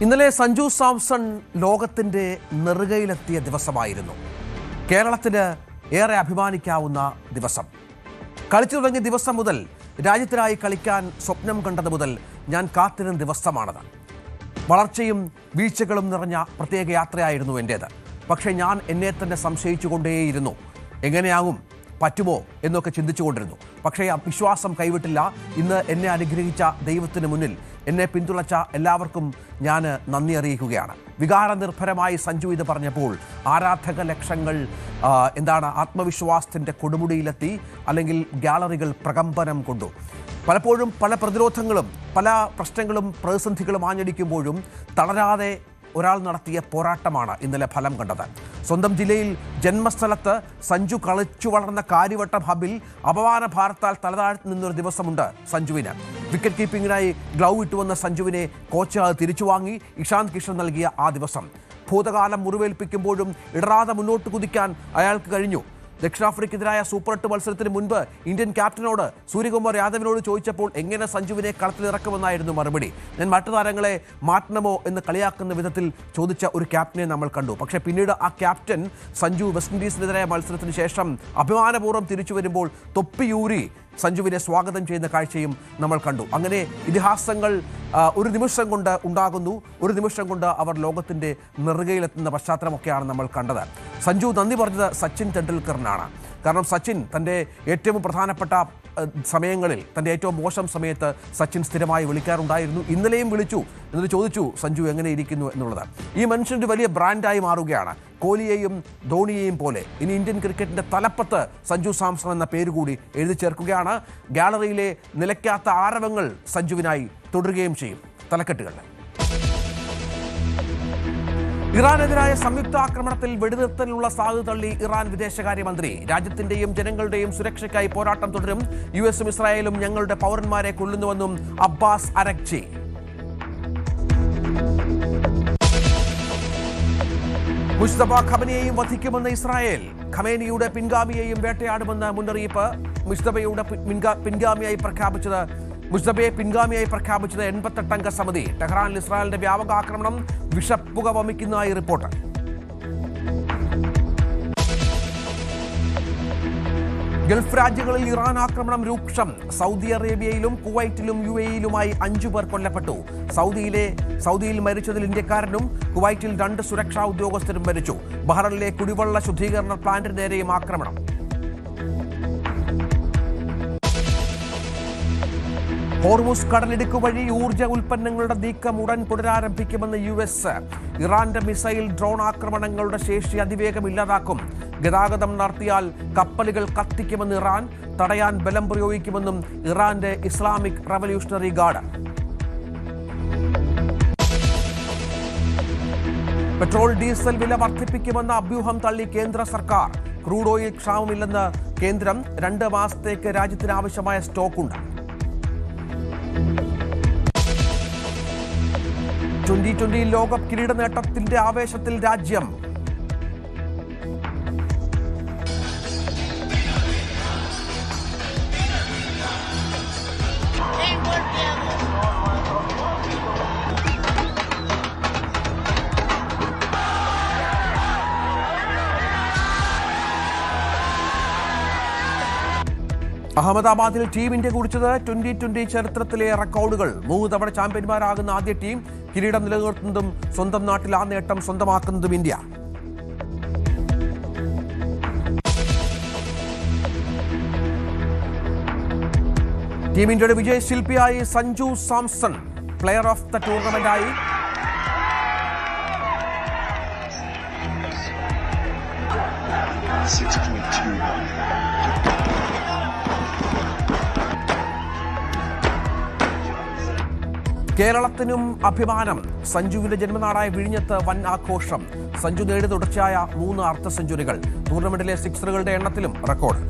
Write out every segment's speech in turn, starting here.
ഇന്നലെ സഞ്ജു സാംസൺ ലോകത്തിൻ്റെ നെറുകയിലെത്തിയ ദിവസമായിരുന്നു. കേരളത്തിന് ഏറെ അഭിമാനിക്കാവുന്ന ദിവസം. കളിച്ചു തുടങ്ങിയ ദിവസം മുതൽ, രാജ്യത്തിനായി കളിക്കാൻ സ്വപ്നം കണ്ടത് മുതൽ ഞാൻ കാത്തിരുന്ന ദിവസമാണത്. വളർച്ചയും വീഴ്ചകളും നിറഞ്ഞ പ്രത്യേക യാത്രയായിരുന്നു എൻ്റേത്. പക്ഷേ ഞാൻ എന്നെ തന്നെ സംശയിച്ചുകൊണ്ടേയിരുന്നു. എങ്ങനെയാകും, പറ്റുമോ എന്നൊക്കെ ചിന്തിച്ചുകൊണ്ടിരുന്നു. പക്ഷേ ആ വിശ്വാസം കൈവിട്ടില്ല. ഇന്ന് എന്നെ അനുഗ്രഹിച്ച ദൈവത്തിന് മുന്നിൽ എന്നെ പിന്തുണച്ച എല്ലാവർക്കും ഞാൻ നന്ദി അറിയിക്കുകയാണ്. വികാരനിർഭരമായി സഞ്ജു ഇത് പറഞ്ഞപ്പോൾ ആരാധക ലക്ഷങ്ങൾ ആത്മവിശ്വാസത്തിൻ്റെ കൊടുമുടിയിലെത്തി, അല്ലെങ്കിൽ ഗാലറികൾ പ്രകമ്പനം കൊണ്ടു. പലപ്പോഴും പല പ്രതിരോധങ്ങളും പല പ്രശ്നങ്ങളും പ്രതിസന്ധികളും ആഞ്ഞടിക്കുമ്പോഴും തളരാതെ ഒരാൾ നടത്തിയ പോരാട്ടമാണ് ഇന്നലെ ഫലം കണ്ടത്. സ്വന്തം ജില്ലയിൽ ജന്മസ്ഥലത്ത് സഞ്ജു കളിച്ചു വളർന്ന കാര്യവട്ടം ഹബിൽ അപമാന ഭാരത്താൽ തലതാഴ്ത്തി നിന്നൊരു ദിവസമുണ്ട് സഞ്ജുവിന്. വിക്കറ്റ് കീപ്പിങ്ങിനായി ഗ്ലൗ ഇട്ടുവന്ന സഞ്ജുവിനെ കോച്ച് തിരിച്ചു വാങ്ങി ഇഷാന്ത് കിഷൻ നൽകിയ ആ ദിവസം. ഭൂതകാലം മുറിവേൽപ്പിക്കുമ്പോഴും ഇടറാതെ മുന്നോട്ട് കുതിക്കാൻ അയാൾക്ക് കഴിഞ്ഞു. ദക്ഷിണാഫ്രിക്കെതിരായ സൂപ്പർ 8 മത്സരത്തിന് മുൻപ് ഇന്ത്യൻ ക്യാപ്റ്റനോട് സൂര്യകുമാർ യാദവിനോട് ചോദിച്ചപ്പോൾ എങ്ങനെ സഞ്ജുവിനെ കളത്തിലിറക്കുമെന്നായിരുന്നു മറുപടി. ഞാൻ മറ്റു താരങ്ങളെ മാറ്റണമോ എന്ന് കളിയാക്കുന്ന വിധത്തിൽ ചോദിച്ച ഒരു ക്യാപ്റ്റനെ നമ്മൾ കണ്ടു. പക്ഷേ പിന്നീട് ആ ക്യാപ്റ്റൻ സഞ്ജു വെസ്റ്റ് ഇൻഡീസിനെതിരായ മത്സരത്തിന് ശേഷം അഭിമാനപൂർവ്വം തിരിച്ചു വരുമ്പോൾ തൊപ്പിയൂരി സഞ്ജുവിനെ സ്വാഗതം ചെയ്യുന്ന കാഴ്ചയും നമ്മൾ കണ്ടു. അങ്ങനെ ഇതിഹാസങ്ങൾ ഒരു നിമിഷം കൊണ്ട് ഉണ്ടാകുന്നു, ഒരു നിമിഷം കൊണ്ട് അവർ ലോകത്തിൻ്റെ നെറുകയിലെത്തുന്ന പശ്ചാത്തലമൊക്കെയാണ് നമ്മൾ കണ്ടത്. സഞ്ജു നന്ദി പറഞ്ഞത് സച്ചിൻ തെണ്ടുൽക്കറിനാണ്. കാരണം സച്ചിൻ തൻ്റെ ഏറ്റവും പ്രധാനപ്പെട്ട സമയങ്ങളിൽ, തൻ്റെ ഏറ്റവും മോശം സമയത്ത് സച്ചിൻ സ്ഥിരമായി വിളിക്കാറുണ്ടായിരുന്നു. ഇന്നലെയും വിളിച്ചു, എന്നിട്ട് ചോദിച്ചു സഞ്ജു എങ്ങനെ ഇരിക്കുന്നു എന്നുള്ളത്. ഈ മനുഷ്യൻ്റെ വലിയ ബ്രാൻഡായി മാറുകയാണ്. കോഹ്ലിയെയും ധോണിയെയും പോലെ ഇനി ഇന്ത്യൻ ക്രിക്കറ്റിൻ്റെ തലപ്പത്ത് സഞ്ജു സാംസൺ എന്ന പേര് കൂടി എഴുതി ചേർക്കുകയാണ്. ഗാലറിയിലെ നിലയ്ക്കാത്ത ആരവങ്ങൾ സഞ്ജുവിനായി തുടരുകയും ചെയ്യും. തലക്കെട്ടുകൾ: ഇറാനെതിരായ സംയുക്താക്രമണത്തിൽ വെടിനിർത്തലിനുള്ള സാധ്യത തള്ളി ഇറാൻ വിദേശകാര്യമന്ത്രി. രാജ്യത്തിന്റെയും ജനങ്ങളുടെയും സുരക്ഷയ്ക്കായി പോരാട്ടം തുടരും. യുഎസും ഇസ്രായേലും ഞങ്ങളുടെ പൗരന്മാരെ കൊല്ലുന്നുവെന്നും അബ്ബാസ് അരഗ്ചി. മുസ്തഫ ഖമനിയെയും വധിക്കുമെന്ന് ഇസ്രായേൽ. ഖമേനിയുടെ പിൻഗാമിയെയും വേട്ടയാടുമെന്ന് മുന്നറിയിപ്പ്. മുസ്തഫയെ പിൻഗാമിയായി പ്രഖ്യാപിച്ചത് 88-അംഗ സമിതി. ടെഹ്റാനിൽ ഇസ്രായേലിന്റെ വ്യാപക ആക്രമണം വിഷപ്പുക വമിക്കുന്നതായി റിപ്പോർട്ട്. ഗൾഫ് രാജ്യങ്ങളിൽ ഇറാൻ ആക്രമണം രൂക്ഷം. സൗദി അറേബ്യയിലും കുവൈറ്റിലും UAE-യിലുമായി 5 പേർ കൊല്ലപ്പെട്ടു. സൗദിയിൽ മരിച്ചതിൽ ഇന്ത്യക്കാരനും കുവൈറ്റിൽ 2 സുരക്ഷാ ഉദ്യോഗസ്ഥരും മരിച്ചു. ബഹ്റൈനിലെ കുടിവെള്ള ശുദ്ധീകരണ പ്ലാന്റിന് നേരെയും ആക്രമണം. ഹോർമുസ് കടലിടുക്ക് വഴി ഊർജ്ജ ഉൽപ്പന്നങ്ങളുടെ നീക്കം ഉടൻ പുനരാരംഭിക്കുമെന്ന് US. ഇറാന്റെ മിസൈൽ ഡ്രോൺ ആക്രമണങ്ങളുടെ ശേഷി അതിവേഗം ഇല്ലാതാക്കും. ഗതാഗതം നടത്തിയാൽ കപ്പലുകൾ കത്തിക്കുമെന്ന് ഇറാൻ. തടയാൻ ബലം പ്രയോഗിക്കുമെന്നും ഇറാന്റെ Islamic revolutionary guard. Petrol diesel വില വർദ്ധിപ്പിക്കുമെന്ന അഭ്യൂഹം തള്ളി കേന്ദ്ര സർക്കാർ. ക്രൂഡ് ഓയിൽ ക്ഷാമമില്ലെന്ന് കേന്ദ്രം. 2 മാസത്തേക്ക് രാജ്യത്തിന് ആവശ്യമായ സ്റ്റോക്കുണ്ട്. 2020 ലോകകപ്പ് കിരീട നേട്ടത്തിന്റെ ആവേശത്തിൽ രാജ്യം. അഹമ്മദാബാദിൽ ടീം ഇന്ത്യ കുറിച്ചത് 2020 ചരിത്രത്തിലെ റെക്കോർഡുകൾ. 3 തവണ ചാമ്പ്യന്മാരാകുന്ന ആദ്യ ടീം. കിരീടം നിലനിർത്തുന്നതും സ്വന്തം നാട്ടിൽ ആ നേട്ടം സ്വന്തമാക്കുന്നതും ഇന്ത്യ. ടീം ഇന്ത്യയുടെ വിജയശില്പിയായി Sanju Samson player of the ടൂർണമെന്റായി. കേരളത്തിനും അഭിമാനം. സഞ്ജുവിന്റെ ജന്മനാടായ വിഴിഞ്ഞത്ത് വൻ ആഘോഷം. സഞ്ജു നേടിയ തുടർച്ചയായ 3 അർദ്ധ സെഞ്ചുറികൾ. ടൂർണമെന്റിലെ സിക്സറുകളുടെ എണ്ണത്തിലും റെക്കോർഡ്.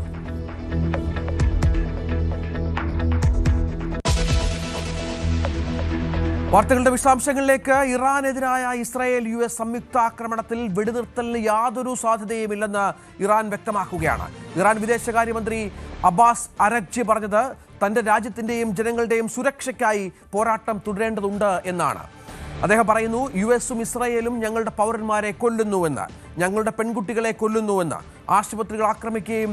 വാർത്തകളുടെ വിശദാംശങ്ങളിലേക്ക്. ഇറാനെതിരായ ഇസ്രായേൽ US സംയുക്താക്രമണത്തിൽ വെടിനിർത്തലിന് യാതൊരു സാധ്യതയുമില്ലെന്ന് ഇറാൻ വ്യക്തമാക്കുകയാണ്. ഇറാൻ വിദേശകാര്യമന്ത്രി അബ്ബാസ് അരഗ്ചി പറഞ്ഞത് തന്റെ രാജ്യത്തിന്റെയും ജനങ്ങളുടെയും സുരക്ഷയ്ക്കായി പോരാട്ടം തുടരേണ്ടതുണ്ട് എന്നാണ്. അദ്ദേഹം പറയുന്നു, US-ഉം ഇസ്രായേലും ഞങ്ങളുടെ പൗരന്മാരെ കൊല്ലുന്നുവെന്ന്, ഞങ്ങളുടെ പെൺകുട്ടികളെ കൊല്ലുന്നുവെന്ന്, ആശുപത്രികൾ ആക്രമിക്കുകയും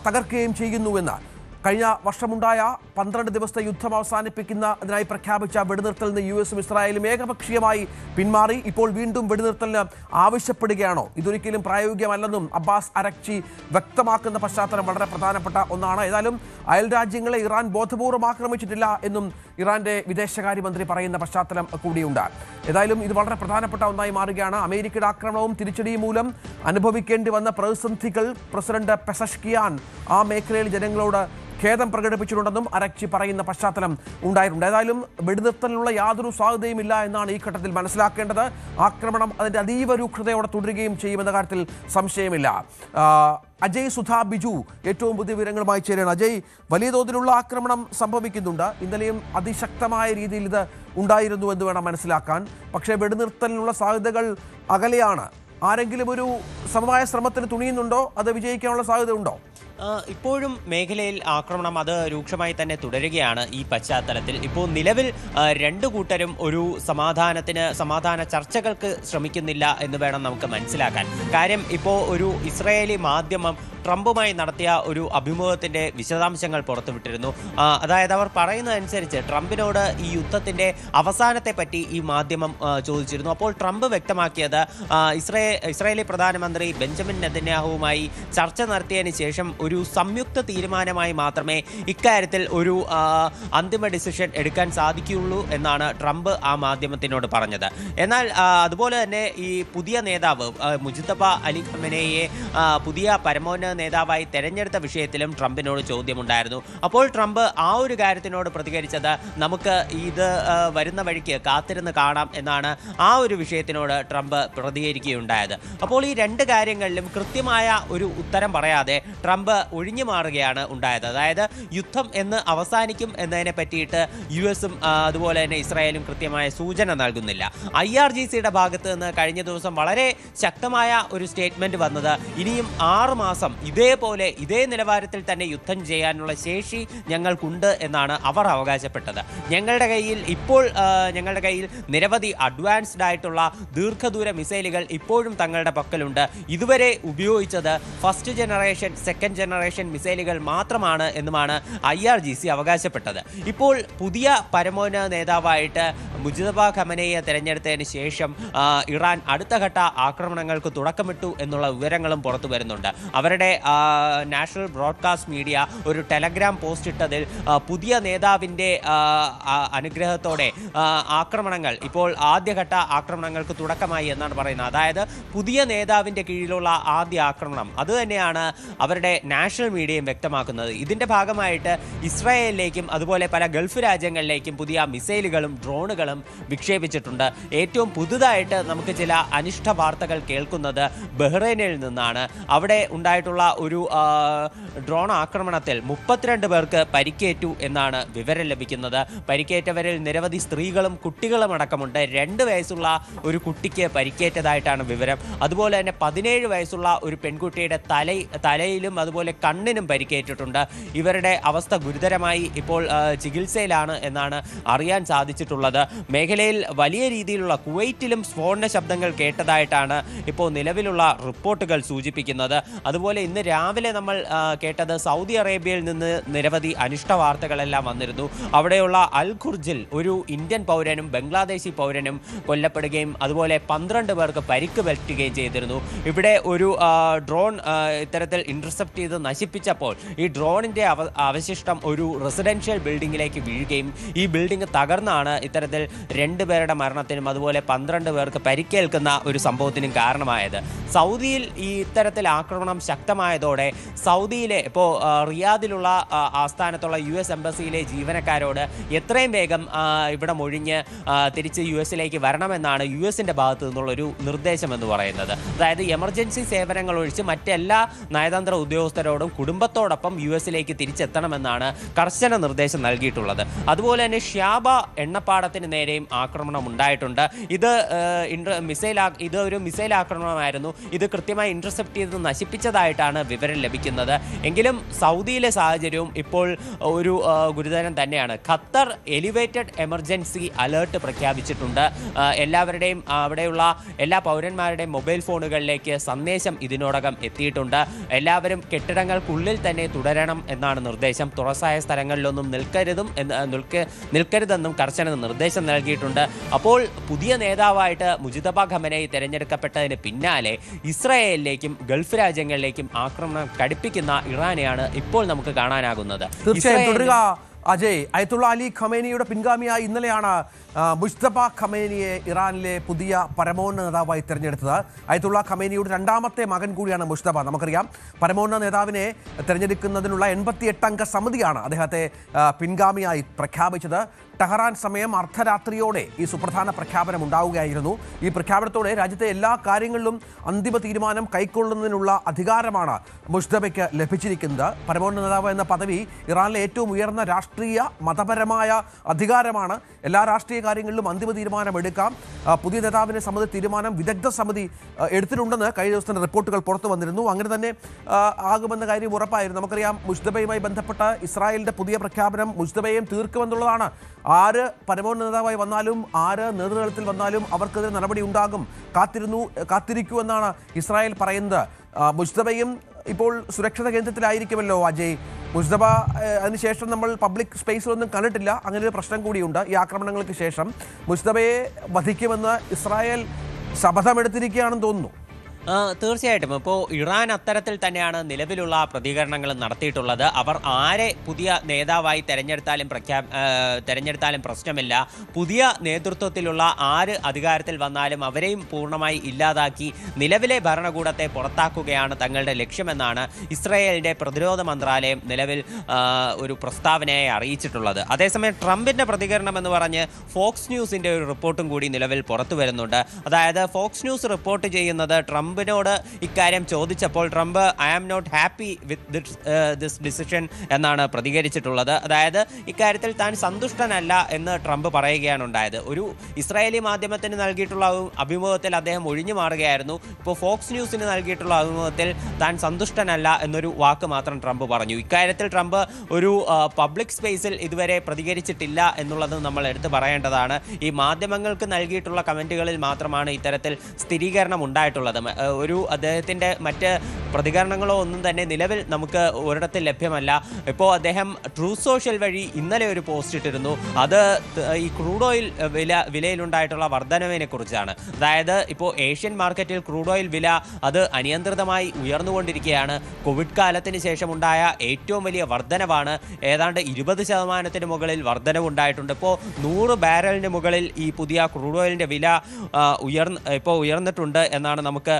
തകർക്കുകയും ചെയ്യുന്നുവെന്ന്. കഴിഞ്ഞ വർഷമുണ്ടായ 12 ദിവസത്തെ യുദ്ധം അവസാനിപ്പിക്കുന്നതിനായി പ്രഖ്യാപിച്ച വെടിനിർത്തലിൽ നിന്ന് US-ഉം ഇസ്രായേലും ഏകപക്ഷീയമായി പിന്മാറി. ഇപ്പോൾ വീണ്ടും വെടിനിർത്തലിന് ആവശ്യപ്പെടുകയാണോ? ഇതൊരിക്കലും പ്രായോഗികമല്ലെന്നും അബ്ബാസ് അരക്ചി വ്യക്തമാക്കുന്ന പശ്ചാത്തലം വളരെ പ്രധാനപ്പെട്ട ഒന്നാണ്. ഏതായാലും അയൽരാജ്യങ്ങളെ ഇറാൻ ബോധപൂർവ്വം ആക്രമിച്ചിട്ടില്ല എന്നും ഇറാന്റെ വിദേശകാര്യമന്ത്രി പറയുന്ന പശ്ചാത്തലം കൂടിയുണ്ട്. ഏതായാലും ഇത് വളരെ പ്രധാനപ്പെട്ട ഒന്നായി മാറുകയാണ്. അമേരിക്കയുടെ ആക്രമണവും തിരിച്ചടിയും മൂലം അനുഭവിക്കേണ്ടി വന്ന പ്രതിസന്ധികൾ പ്രസിഡന്റ് പെസഷ്കിയാൻ ആ മേഖലയിൽ ജനങ്ങളോട് ഖേദം പ്രകടിപ്പിച്ചിട്ടുണ്ടെന്നും അരക്ചി പറയുന്ന പശ്ചാത്തലം ഉണ്ടായിട്ടുണ്ട്. ഏതായാലും വെടിനിർത്തലിനുള്ള യാതൊരു സാധ്യതയുമില്ല എന്നാണ് ഈ ഘട്ടത്തിൽ മനസ്സിലാക്കേണ്ടത്. ആക്രമണം അതിൻ്റെ അതീവ രൂക്ഷതയോടെ തുടരുകയും ചെയ്യുമെന്ന കാര്യത്തിൽ സംശയമില്ല. അജയ് സുധാ ബിജു ഏറ്റവും പുതിയ വിവരങ്ങളുമായി ചേരുകയാണ്. അജയ്, വലിയ തോതിലുള്ള ആക്രമണം സംഭവിക്കുന്നുണ്ട്. ഇന്നലെയും അതിശക്തമായ രീതിയിൽ ഇത് ഉണ്ടായിരുന്നു എന്ന് വേണം മനസ്സിലാക്കാൻ. പക്ഷേ വെടിനിർത്തലിനുള്ള സാധ്യതകൾ അകലെയാണ്. ആരെങ്കിലും ഒരു സമവായ ശ്രമത്തിന് തുണിയുന്നുണ്ടോ? അത് വിജയിക്കാനുള്ള സാധ്യത ഉണ്ടോ? ഇപ്പോഴും മേഖലയിൽ ആക്രമണം അത് രൂക്ഷമായി തന്നെ തുടരുകയാണ്. ഈ പശ്ചാത്തലത്തിൽ ഇപ്പോൾ നിലവിൽ രണ്ടു കൂട്ടരും ഒരു സമാധാന ചർച്ചകൾക്ക് ശ്രമിക്കുന്നില്ല എന്ന് വേണം നമുക്ക് മനസ്സിലാക്കാൻ. കാര്യം ഇപ്പോൾ ഒരു ഇസ്രായേലി മാധ്യമം ട്രംപുമായി നടത്തിയ ഒരു അഭിമുഖത്തിൻ്റെ വിശദാംശങ്ങൾ പുറത്തുവിട്ടിരുന്നു. അതായത് അവർ പറയുന്നതനുസരിച്ച് ട്രംപിനോട് ഈ യുദ്ധത്തിൻ്റെ അവസാനത്തെ പറ്റി ഈ മാധ്യമം ചോദിച്ചിരുന്നു. അപ്പോൾ ട്രംപ് വ്യക്തമാക്കിയത് ഇസ്രായേലി പ്രധാനമന്ത്രി ബെഞ്ചമിൻ നെതന്യാഹുവുമായി ചർച്ച നടത്തിയതിന് ശേഷം ഒരു സംയുക്ത തീരുമാനമായി മാത്രമേ ഇക്കാര്യത്തിൽ ഒരു അന്തിമ ഡിസിഷൻ എടുക്കാൻ സാധിക്കുകയുള്ളൂ എന്നാണ് ട്രംപ് ആ മാധ്യമത്തിനോട് പറഞ്ഞത്. എന്നാൽ അതുപോലെ തന്നെ ഈ പുതിയ നേതാവ് മുജ്തബ അലി ഖമനേയെ പുതിയ പരമോന്നത നേതാവായി തെരഞ്ഞെടുത്ത വിഷയത്തിലും ട്രംപിനോട് ചോദ്യമുണ്ടായിരുന്നു. അപ്പോൾ ട്രംപ് ആ ഒരു കാര്യത്തിനോട് പ്രതികരിച്ചത് നമുക്ക് ഇത് വരുന്ന വഴിക്ക് കാത്തിരുന്ന് കാണാം എന്നാണ് ആ ഒരു വിഷയത്തിനോട് ട്രംപ് പ്രതികരിക്കുകയുണ്ടായത്. അപ്പോൾ ഈ രണ്ട് കാര്യങ്ങളിലും കൃത്യമായ ഒരു ഉത്തരം പറയാതെ ട്രംപ് ഒഴിഞ്ഞു മാറുകയാണ് ഉണ്ടായത്. അതായത് യുദ്ധം എന്ന് അവസാനിക്കും എന്നതിനെ പറ്റിയിട്ട് US-ഉം അതുപോലെ തന്നെ ഇസ്രായേലും കൃത്യമായ സൂചന നൽകുന്നില്ല. IRGCയുടെ ഭാഗത്ത് നിന്ന് കഴിഞ്ഞ ദിവസം വളരെ ശക്തമായ ഒരു സ്റ്റേറ്റ്മെന്റ് വന്നത് ഇനിയും 6 മാസം ഇതേ നിലവാരത്തിൽ തന്നെ യുദ്ധം ചെയ്യാനുള്ള ശേഷി ഞങ്ങൾക്കുണ്ട് എന്നാണ് അവർ അവകാശപ്പെട്ടത്. ഞങ്ങളുടെ കയ്യിൽ നിരവധി അഡ്വാൻസ്ഡ് ആയിട്ടുള്ള ദീർഘദൂര മിസൈലുകൾ ഇപ്പോഴും തങ്ങളുടെ പക്കലുണ്ട്. ഇതുവരെ ഉപയോഗിച്ചത് ഫസ്റ്റ് ജനറേഷൻ സെക്കൻഡ് ജനറേഷൻ മിസൈലുകൾ മാത്രമാണ് എന്നുമാണ് IRGC അവകാശപ്പെട്ടത്. ഇപ്പോൾ പുതിയ പരമോന്നത നേതാവായിട്ട് മുജ്തബ ഖമനേയെ തെരഞ്ഞെടുത്തതിന് ശേഷം ഇറാൻ അടുത്ത ഘട്ട ആക്രമണങ്ങൾക്ക് തുടക്കമിട്ടു എന്നുള്ള വിവരങ്ങളും പുറത്തു വരുന്നുണ്ട്. അവരുടെ നാഷണൽ ബ്രോഡ്കാസ്റ്റ് മീഡിയ ഒരു ടെലഗ്രാം പോസ്റ്റ് ഇട്ടതിൽ പുതിയ നേതാവിൻ്റെ അനുഗ്രഹത്തോടെ ആക്രമണങ്ങൾ ഇപ്പോൾ ആദ്യഘട്ട ആക്രമണങ്ങൾക്ക് തുടക്കമായി എന്നാണ് പറയുന്നത്. അതായത് പുതിയ നേതാവിൻ്റെ കീഴിലുള്ള ആദ്യ ആക്രമണം അത് തന്നെയാണ് അവരുടെ നാഷണൽ മീഡിയയും വ്യക്തമാക്കുന്നത്. ഇതിൻ്റെ ഭാഗമായിട്ട് ഇസ്രായേലിലേക്കും അതുപോലെ പല ഗൾഫ് രാജ്യങ്ങളിലേക്കും പുതിയ മിസൈലുകളും ഡ്രോണുകളും വിക്ഷേപിച്ചിട്ടുണ്ട്. ഏറ്റവും പുതുതായിട്ട് നമുക്ക് ചില അനിഷ്ട വാർത്തകൾ കേൾക്കുന്നത് ബഹ്റൈനിൽ നിന്നാണ്. അവിടെ ഉണ്ടായിട്ടുള്ള ഒരു ഡ്രോൺ ആക്രമണത്തിൽ 32 പേർക്ക് പരിക്കേറ്റു എന്നാണ് വിവരം ലഭിക്കുന്നത്. പരിക്കേറ്റവരിൽ നിരവധി സ്ത്രീകളും കുട്ടികളും അടക്കമുണ്ട്. 2 വയസ്സുള്ള ഒരു കുട്ടിക്ക് പരിക്കേറ്റതായിട്ടാണ് വിവരം. അതുപോലെ തന്നെ 17 വയസ്സുള്ള ഒരു പെൺകുട്ടിയുടെ തലയിലും അതുപോലെ കണ്ണിനും പരിക്കേറ്റിട്ടുണ്ട്. ഇവരുടെ അവസ്ഥ ഗുരുതരമായി ഇപ്പോൾ ചികിത്സയിലാണ് എന്നാണ് അറിയാൻ സാധിച്ചിട്ടുള്ളത്. മേഖലയിൽ വലിയ രീതിയിലുള്ള കുവൈറ്റിലും സ്ഫോടന ശബ്ദങ്ങൾ കേട്ടതായിട്ടാണ് ഇപ്പോൾ നിലവിലുള്ള റിപ്പോർട്ടുകൾ സൂചിപ്പിക്കുന്നത്. അതുപോലെ ഇന്ന് രാവിലെ നമ്മൾ കേട്ടത് സൗദി അറേബ്യയിൽ നിന്ന് നിരവധി അനിഷ്ട വാർത്തകളെല്ലാം വന്നിരുന്നു. അവിടെയുള്ള അൽ ഖുർജിൽ ഒരു ഇന്ത്യൻ പൗരനും ബംഗ്ലാദേശി പൗരനും കൊല്ലപ്പെടുകയും അതുപോലെ 12 പേർക്ക് പരിക്ക് പറ്റുകയും ചെയ്തിരുന്നു. ഇവിടെ ഒരു ഡ്രോൺ ഇത്തരത്തിൽ ഇന്റർസെപ്റ്റ് ചെയ്ത് നശിപ്പിച്ചപ്പോൾ ഈ ഡ്രോണിൻ്റെ അവശിഷ്ടം ഒരു റെസിഡൻഷ്യൽ ബിൽഡിങ്ങിലേക്ക് വീഴുകയും ഈ ബിൽഡിംഗ് തകർന്നാണ് ഇത്തരത്തിൽ 2 പേരുടെ മരണത്തിനും അതുപോലെ 12 പേർക്ക് പരിക്കേൽക്കുന്ന ഒരു സംഭവത്തിനും കാരണമായത്. സൗദിയിൽ ഈ ഇത്തരത്തിൽ ആക്രമണം ശക്തമായതോടെ സൗദിയിലെ ഇപ്പോൾ റിയാദിലുള്ള ആസ്ഥാനത്തുള്ള US എംബസിയിലെ ജീവനക്കാരോട് എത്രയും വേഗം ഇവിടെ മൊഴിഞ്ഞ് തിരിച്ച് US-ലേക്ക് വരണമെന്നാണ് US-ന്റെ ഭാഗത്തു നിന്നുള്ളൊരു നിർദ്ദേശം എന്ന് പറയുന്നത്. അതായത് എമർജൻസി സേവനങ്ങൾ ഒഴിച്ച് മറ്റെല്ലാ നയതന്ത്ര ഉദ്യോഗസ്ഥരോടും കുടുംബത്തോടൊപ്പം US-ലേക്ക് തിരിച്ചെത്തണമെന്നാണ് കർശന നിർദ്ദേശം നൽകിയിട്ടുള്ളത്. അതുപോലെ തന്നെ ഷ്യാബ എണ്ണപ്പാടത്തിന് നേരെയും ആക്രമണം ഉണ്ടായിട്ടുണ്ട്. ഇതൊരു മിസൈൽ ആക്രമണമായിരുന്നു. ഇത് കൃത്യമായി ഇന്റർസെപ്റ്റ് ചെയ്ത് നശിപ്പിച്ചതായിട്ടാണ് വിവരം ലഭിക്കുന്നത്. എങ്കിലും സൗദിയിലെ സാഹചര്യവും ഇപ്പോൾ ഒരു ഗുരുതരം തന്നെയാണ്. ഖത്തർ എലിവേറ്റഡ് എമർജൻസി അലേർട്ട് പ്രഖ്യാപിച്ചിട്ടുണ്ട്. എല്ലാവരുടെയും അവിടെയുള്ള എല്ലാ പൗരന്മാരുടെയും മൊബൈൽ ഫോണുകളിലേക്ക് സന്ദേശം ഇതിനോടകം എത്തിയിട്ടുണ്ട്. എല്ലാവരും കെട്ടിടങ്ങൾക്കുള്ളിൽ തന്നെ തുടരണം എന്നാണ് നിർദ്ദേശം. തുറസായ സ്ഥലങ്ങളിലൊന്നും നിൽക്കരുതെന്നും കർശന നിർദ്ദേശം നൽകിയിട്ടുണ്ട്. അപ്പോൾ പുതിയ നേതാവായിട്ട് മുജിതബ ഖമനയി തെരഞ്ഞെടുക്കപ്പെട്ടതിന് പിന്നാലെ ഇസ്രായേലിലേക്കും ഗൾഫ് രാജ്യങ്ങളിലേക്കും ആക്രമണം കടുപ്പിക്കുന്ന ഇറാനെയാണ് ഇപ്പോൾ നമുക്ക് കാണാനാകുന്നത്. തീർച്ചയായും അജയ്, അയത്തുള്ള അലി ഖമേനിയുടെ പിൻഗാമിയായി ഇന്നലെയാണ് മുജ്തബ ഖമേനിയെ ഇറാനിലെ പുതിയ പരമോന്നത നേതാവായി തെരഞ്ഞെടുത്തത്. അയത്തുള്ള ഖമേനിയുടെ രണ്ടാമത്തെ മകൻ കൂടിയാണ് മുജ്തബ. നമുക്കറിയാം, പരമോന്നത നേതാവിനെ തെരഞ്ഞെടുക്കുന്നതിനുള്ള 88 അംഗ സമിതിയാണ് അദ്ദേഹത്തെ പിൻഗാമിയായി പ്രഖ്യാപിച്ചത്. ടെഹ്റാൻ സമയം അർദ്ധരാത്രിയോടെ ഈ സുപ്രധാന പ്രഖ്യാപനം ഉണ്ടാവുകയായിരുന്നു. ഈ പ്രഖ്യാപനത്തോടെ രാജ്യത്തെ എല്ലാ കാര്യങ്ങളിലും അന്തിമ തീരുമാനം കൈക്കൊള്ളുന്നതിനുള്ള അധികാരമാണ് മുജ്തബയ്ക്ക് ലഭിച്ചിരിക്കുന്നത്. പരമോന്നത നേതാവ് എന്ന പദവി ഇറാനിലെ ഏറ്റവും ഉയർന്ന രാഷ്ട്രീയ മതപരമായ അധികാരമാണ്. എല്ലാ രാഷ്ട്രീയ കാര്യങ്ങളിലും അന്തിമ തീരുമാനം എടുക്കാം. പുതിയ നേതാവിനെ സംബന്ധിച്ച തീരുമാനം വിദഗ്ധ സമിതി എടുത്തിട്ടുണ്ടെന്ന് കഴിഞ്ഞ ദിവസത്തെ റിപ്പോർട്ടുകൾ പുറത്തു വന്നിരുന്നു. അങ്ങനെ തന്നെ ആകുമെന്ന കാര്യം ഉറപ്പായിരുന്നു. നമുക്കറിയാം, മുജ്തബയുമായി ബന്ധപ്പെട്ട ഇസ്രായേലിന്റെ പുതിയ പ്രഖ്യാപനം മുജ്തബയെയും തീർക്കുമെന്നുള്ളതാണ്. ആര് പരമോന്നത നേതാവായി വന്നാലും ആര് നേതൃത്വത്തിൽ വന്നാലും അവർക്കെതിരെ നടപടി ഉണ്ടാകും. കാത്തിരിക്കൂ എന്നാണ് ഇസ്രായേൽ പറയുന്നത്. മുജ്തബയും ഇപ്പോൾ സുരക്ഷിത കേന്ദ്രത്തിലായിരിക്കുമല്ലോ അജയ്. മുജ്തബ അതിനുശേഷം നമ്മൾ പബ്ലിക് സ്പേസിലൊന്നും കണ്ടിട്ടില്ല. അങ്ങനെ ഒരു പ്രശ്നം കൂടിയുണ്ട്. ഈ ആക്രമണങ്ങൾക്ക് ശേഷം മുജ്തബയെ വധിക്കുമെന്ന് ഇസ്രായേൽ ശപഥമെടുത്തിരിക്കുകയാണെന്ന് തോന്നുന്നു. തീർച്ചയായിട്ടും ഇപ്പോൾ ഇറാൻ അത്തരത്തിൽ തന്നെയാണ് നിലവിലുള്ള പ്രതികരണങ്ങൾ നടത്തിയിട്ടുള്ളത്. അവർ ആരെ പുതിയ നേതാവായി തെരഞ്ഞെടുത്താലും പ്രശ്നമില്ല. പുതിയ നേതൃത്വത്തിലുള്ള ആര് അധികാരത്തിൽ വന്നാലും അവരെയും പൂർണ്ണമായി ഇല്ലാതാക്കി നിലവിലെ ഭരണകൂടത്തെ പുറത്താക്കുകയാണ് തങ്ങളുടെ ലക്ഷ്യമെന്നാണ് ഇസ്രായേലിൻ്റെ പ്രതിരോധ മന്ത്രാലയം നിലവിൽ ഒരു പ്രസ്താവനയായി അറിയിച്ചിട്ടുള്ളത്. അതേസമയം ട്രംപിൻ്റെ പ്രതികരണം എന്ന് പറഞ്ഞ് ഫോക്സ് ന്യൂസിൻ്റെ ഒരു റിപ്പോർട്ടും കൂടി നിലവിൽ പുറത്തു വരുന്നുണ്ട്. അതായത് ഫോക്സ് ന്യൂസ് റിപ്പോർട്ട് ചെയ്യുന്നത് ട്രംപിനോട് ഇക്കാര്യം ചോദിച്ചപ്പോൾ Trump I am not happy with this decision എന്നാണ് പ്രതികരിച്ചിട്ടുള്ളത്. അതായത് ഇക്കാര്യത്തിൽ താൻ സന്തുഷ്ടനല്ല എന്ന് ട്രംപ് പറയുകയാണ് ഉണ്ടായത്. ഒരു ഇസ്രായേലി മാധ്യമത്തിന് നൽകിയിട്ടുള്ള അഭിമുഖത്തിൽ അദ്ദേഹം ഒഴിഞ്ഞു മാറുകയായിരുന്നു. ഇപ്പോൾ ഫോക്സ് ന്യൂസിന് നൽകിയിട്ടുള്ള അഭിമുഖത്തിൽ താൻ സന്തുഷ്ടനല്ല എന്നൊരു വാക്ക് മാത്രം ട്രംപ് പറഞ്ഞു. ഇക്കാര്യത്തിൽ ട്രംപ് ഒരു പബ്ലിക് സ്പേസിൽ ഇതുവരെ പ്രതികരിച്ചിട്ടില്ല എന്നുള്ളത് നമ്മൾ എടുത്തു പറയേണ്ടതാണ്. ഈ മാധ്യമങ്ങൾക്ക് നൽകിയിട്ടുള്ള കമൻറ്റുകളിൽ മാത്രമാണ് ഇത്തരത്തിൽ സ്ഥിരീകരണം ഉണ്ടായിട്ടുള്ളത്. ഒരു അദ്ദേഹത്തിൻ്റെ മറ്റ് പ്രതികരണങ്ങളോ ഒന്നും തന്നെ നിലവിൽ നമുക്ക് ഒരിടത്തിൽ ലഭ്യമല്ല. ഇപ്പോൾ അദ്ദേഹം ട്രൂത്ത് സോഷ്യൽ വഴി ഇന്നലെ ഒരു പോസ്റ്റ് ഇട്ടിരുന്നു. അത് ഈ ക്രൂഡ് ഓയിൽ വിലയിലുണ്ടായിട്ടുള്ള വർധനവിനെ കുറിച്ചാണ്. അതായത് ഇപ്പോൾ ഏഷ്യൻ മാർക്കറ്റിൽ ക്രൂഡ് ഓയിൽ വില അത് അനിയന്ത്രിതമായി ഉയർന്നുകൊണ്ടിരിക്കുകയാണ്. കോവിഡ് കാലത്തിന് ശേഷമുണ്ടായ ഏറ്റവും വലിയ വർധനവാണ്. ഏതാണ്ട് 20% മുകളിൽ വർധനവുണ്ടായിട്ടുണ്ട്. ഇപ്പോൾ 100 ബാരലിന് മുകളിൽ ഈ പുതിയ ക്രൂഡ് ഓയിലിൻ്റെ വില ഉയർന്നിട്ടുണ്ട് എന്നാണ് നമുക്ക്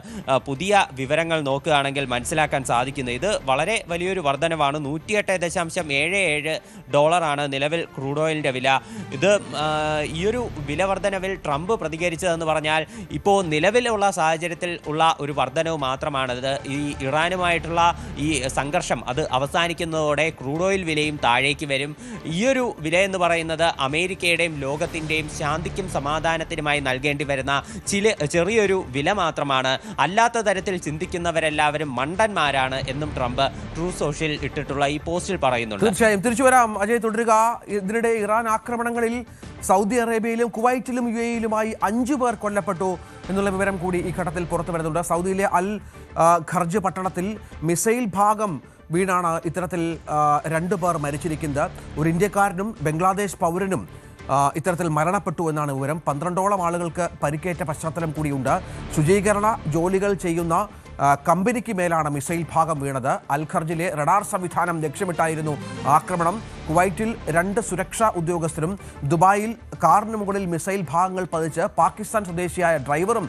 പുതിയ വിവരങ്ങൾ നോക്കുകയാണെങ്കിൽ മനസ്സിലാക്കാൻ സാധിക്കുന്നത്. ഇത് വളരെ വലിയൊരു വർധനവാണ്. $108.77 നിലവിൽ ക്രൂഡ് ഓയിലിൻ്റെ വില. ഇത് ഈ ഒരു വില വർധനവിൽ ട്രംപ് പ്രതികരിച്ചതെന്ന് പറഞ്ഞാൽ ഇപ്പോൾ നിലവിലുള്ള സാഹചര്യത്തിൽ ഉള്ള ഒരു വർധനവ് മാത്രമാണിത്. ഈ ഇറാനുമായിട്ടുള്ള ഈ സംഘർഷം അത് അവസാനിക്കുന്നതോടെ ക്രൂഡ് ഓയിൽ വിലയും താഴേക്ക് വരും. ഈയൊരു വിലയെന്ന് പറയുന്നത് അമേരിക്കയുടെയും ലോകത്തിൻ്റെയും ശാന്തിക്കും സമാധാനത്തിനുമായി നൽകേണ്ടി വരുന്ന ചെറിയൊരു വില മാത്രമാണ്. അല്ലാത്ത തരത്തിൽ ചിന്തിക്കുന്നവരെല്ലാവരും മണ്ടന്മാരാണ് എന്നും ട്രംപ് ട്രൂത്ത് സോഷ്യൽ ഇട്ടിട്ടുള്ള ഈ പോസ്റ്റിൽ പറയുന്നുണ്ട്. തീർച്ചയായും തിരിച്ചു വരാം അജയ്, തുടരുക. ഇതിനിടെ ഇറാൻ ആക്രമണങ്ങളിൽ സൗദി അറേബ്യയിലും കുവൈറ്റിലും UAE-യിലുമായി 5 പേർ കൊല്ലപ്പെട്ടു എന്നുള്ള വിവരം കൂടി ഈ ഘട്ടത്തിൽ പുറത്തു വരുന്നുണ്ട്. സൗദിയിലെ അൽ ഖർജ് പട്ടണത്തിൽ മിസൈൽ ഭാഗം വീണാണ് ഇത്തരത്തിൽ 2 പേർ മരിച്ചിരിക്കുന്നത്. ഒരു ഇന്ത്യക്കാരനും ബംഗ്ലാദേശ് പൗരനും ഇത്തരത്തിൽ മരണപ്പെട്ടു എന്നാണ് വിവരം. 12ഓളം ആളുകൾക്ക് പരിക്കേറ്റ പശ്ചാത്തലം കൂടിയുണ്ട്. ശുചീകരണ ജോലികൾ ചെയ്യുന്ന കമ്പനിക്ക് മേലാണ് മിസൈൽ ഭാഗം വീണത്. അൽ ഖർജിലെ റഡാർ സംവിധാനം ലക്ഷ്യമിട്ടായിരുന്നു ആക്രമണം. കുവൈറ്റിൽ 2 സുരക്ഷാ ഉദ്യോഗസ്ഥരും ദുബായിൽ കാറിന് മുകളിൽ മിസൈൽ ഭാഗങ്ങൾ പതിച്ച് പാകിസ്ഥാൻ സ്വദേശിയായ ഡ്രൈവറും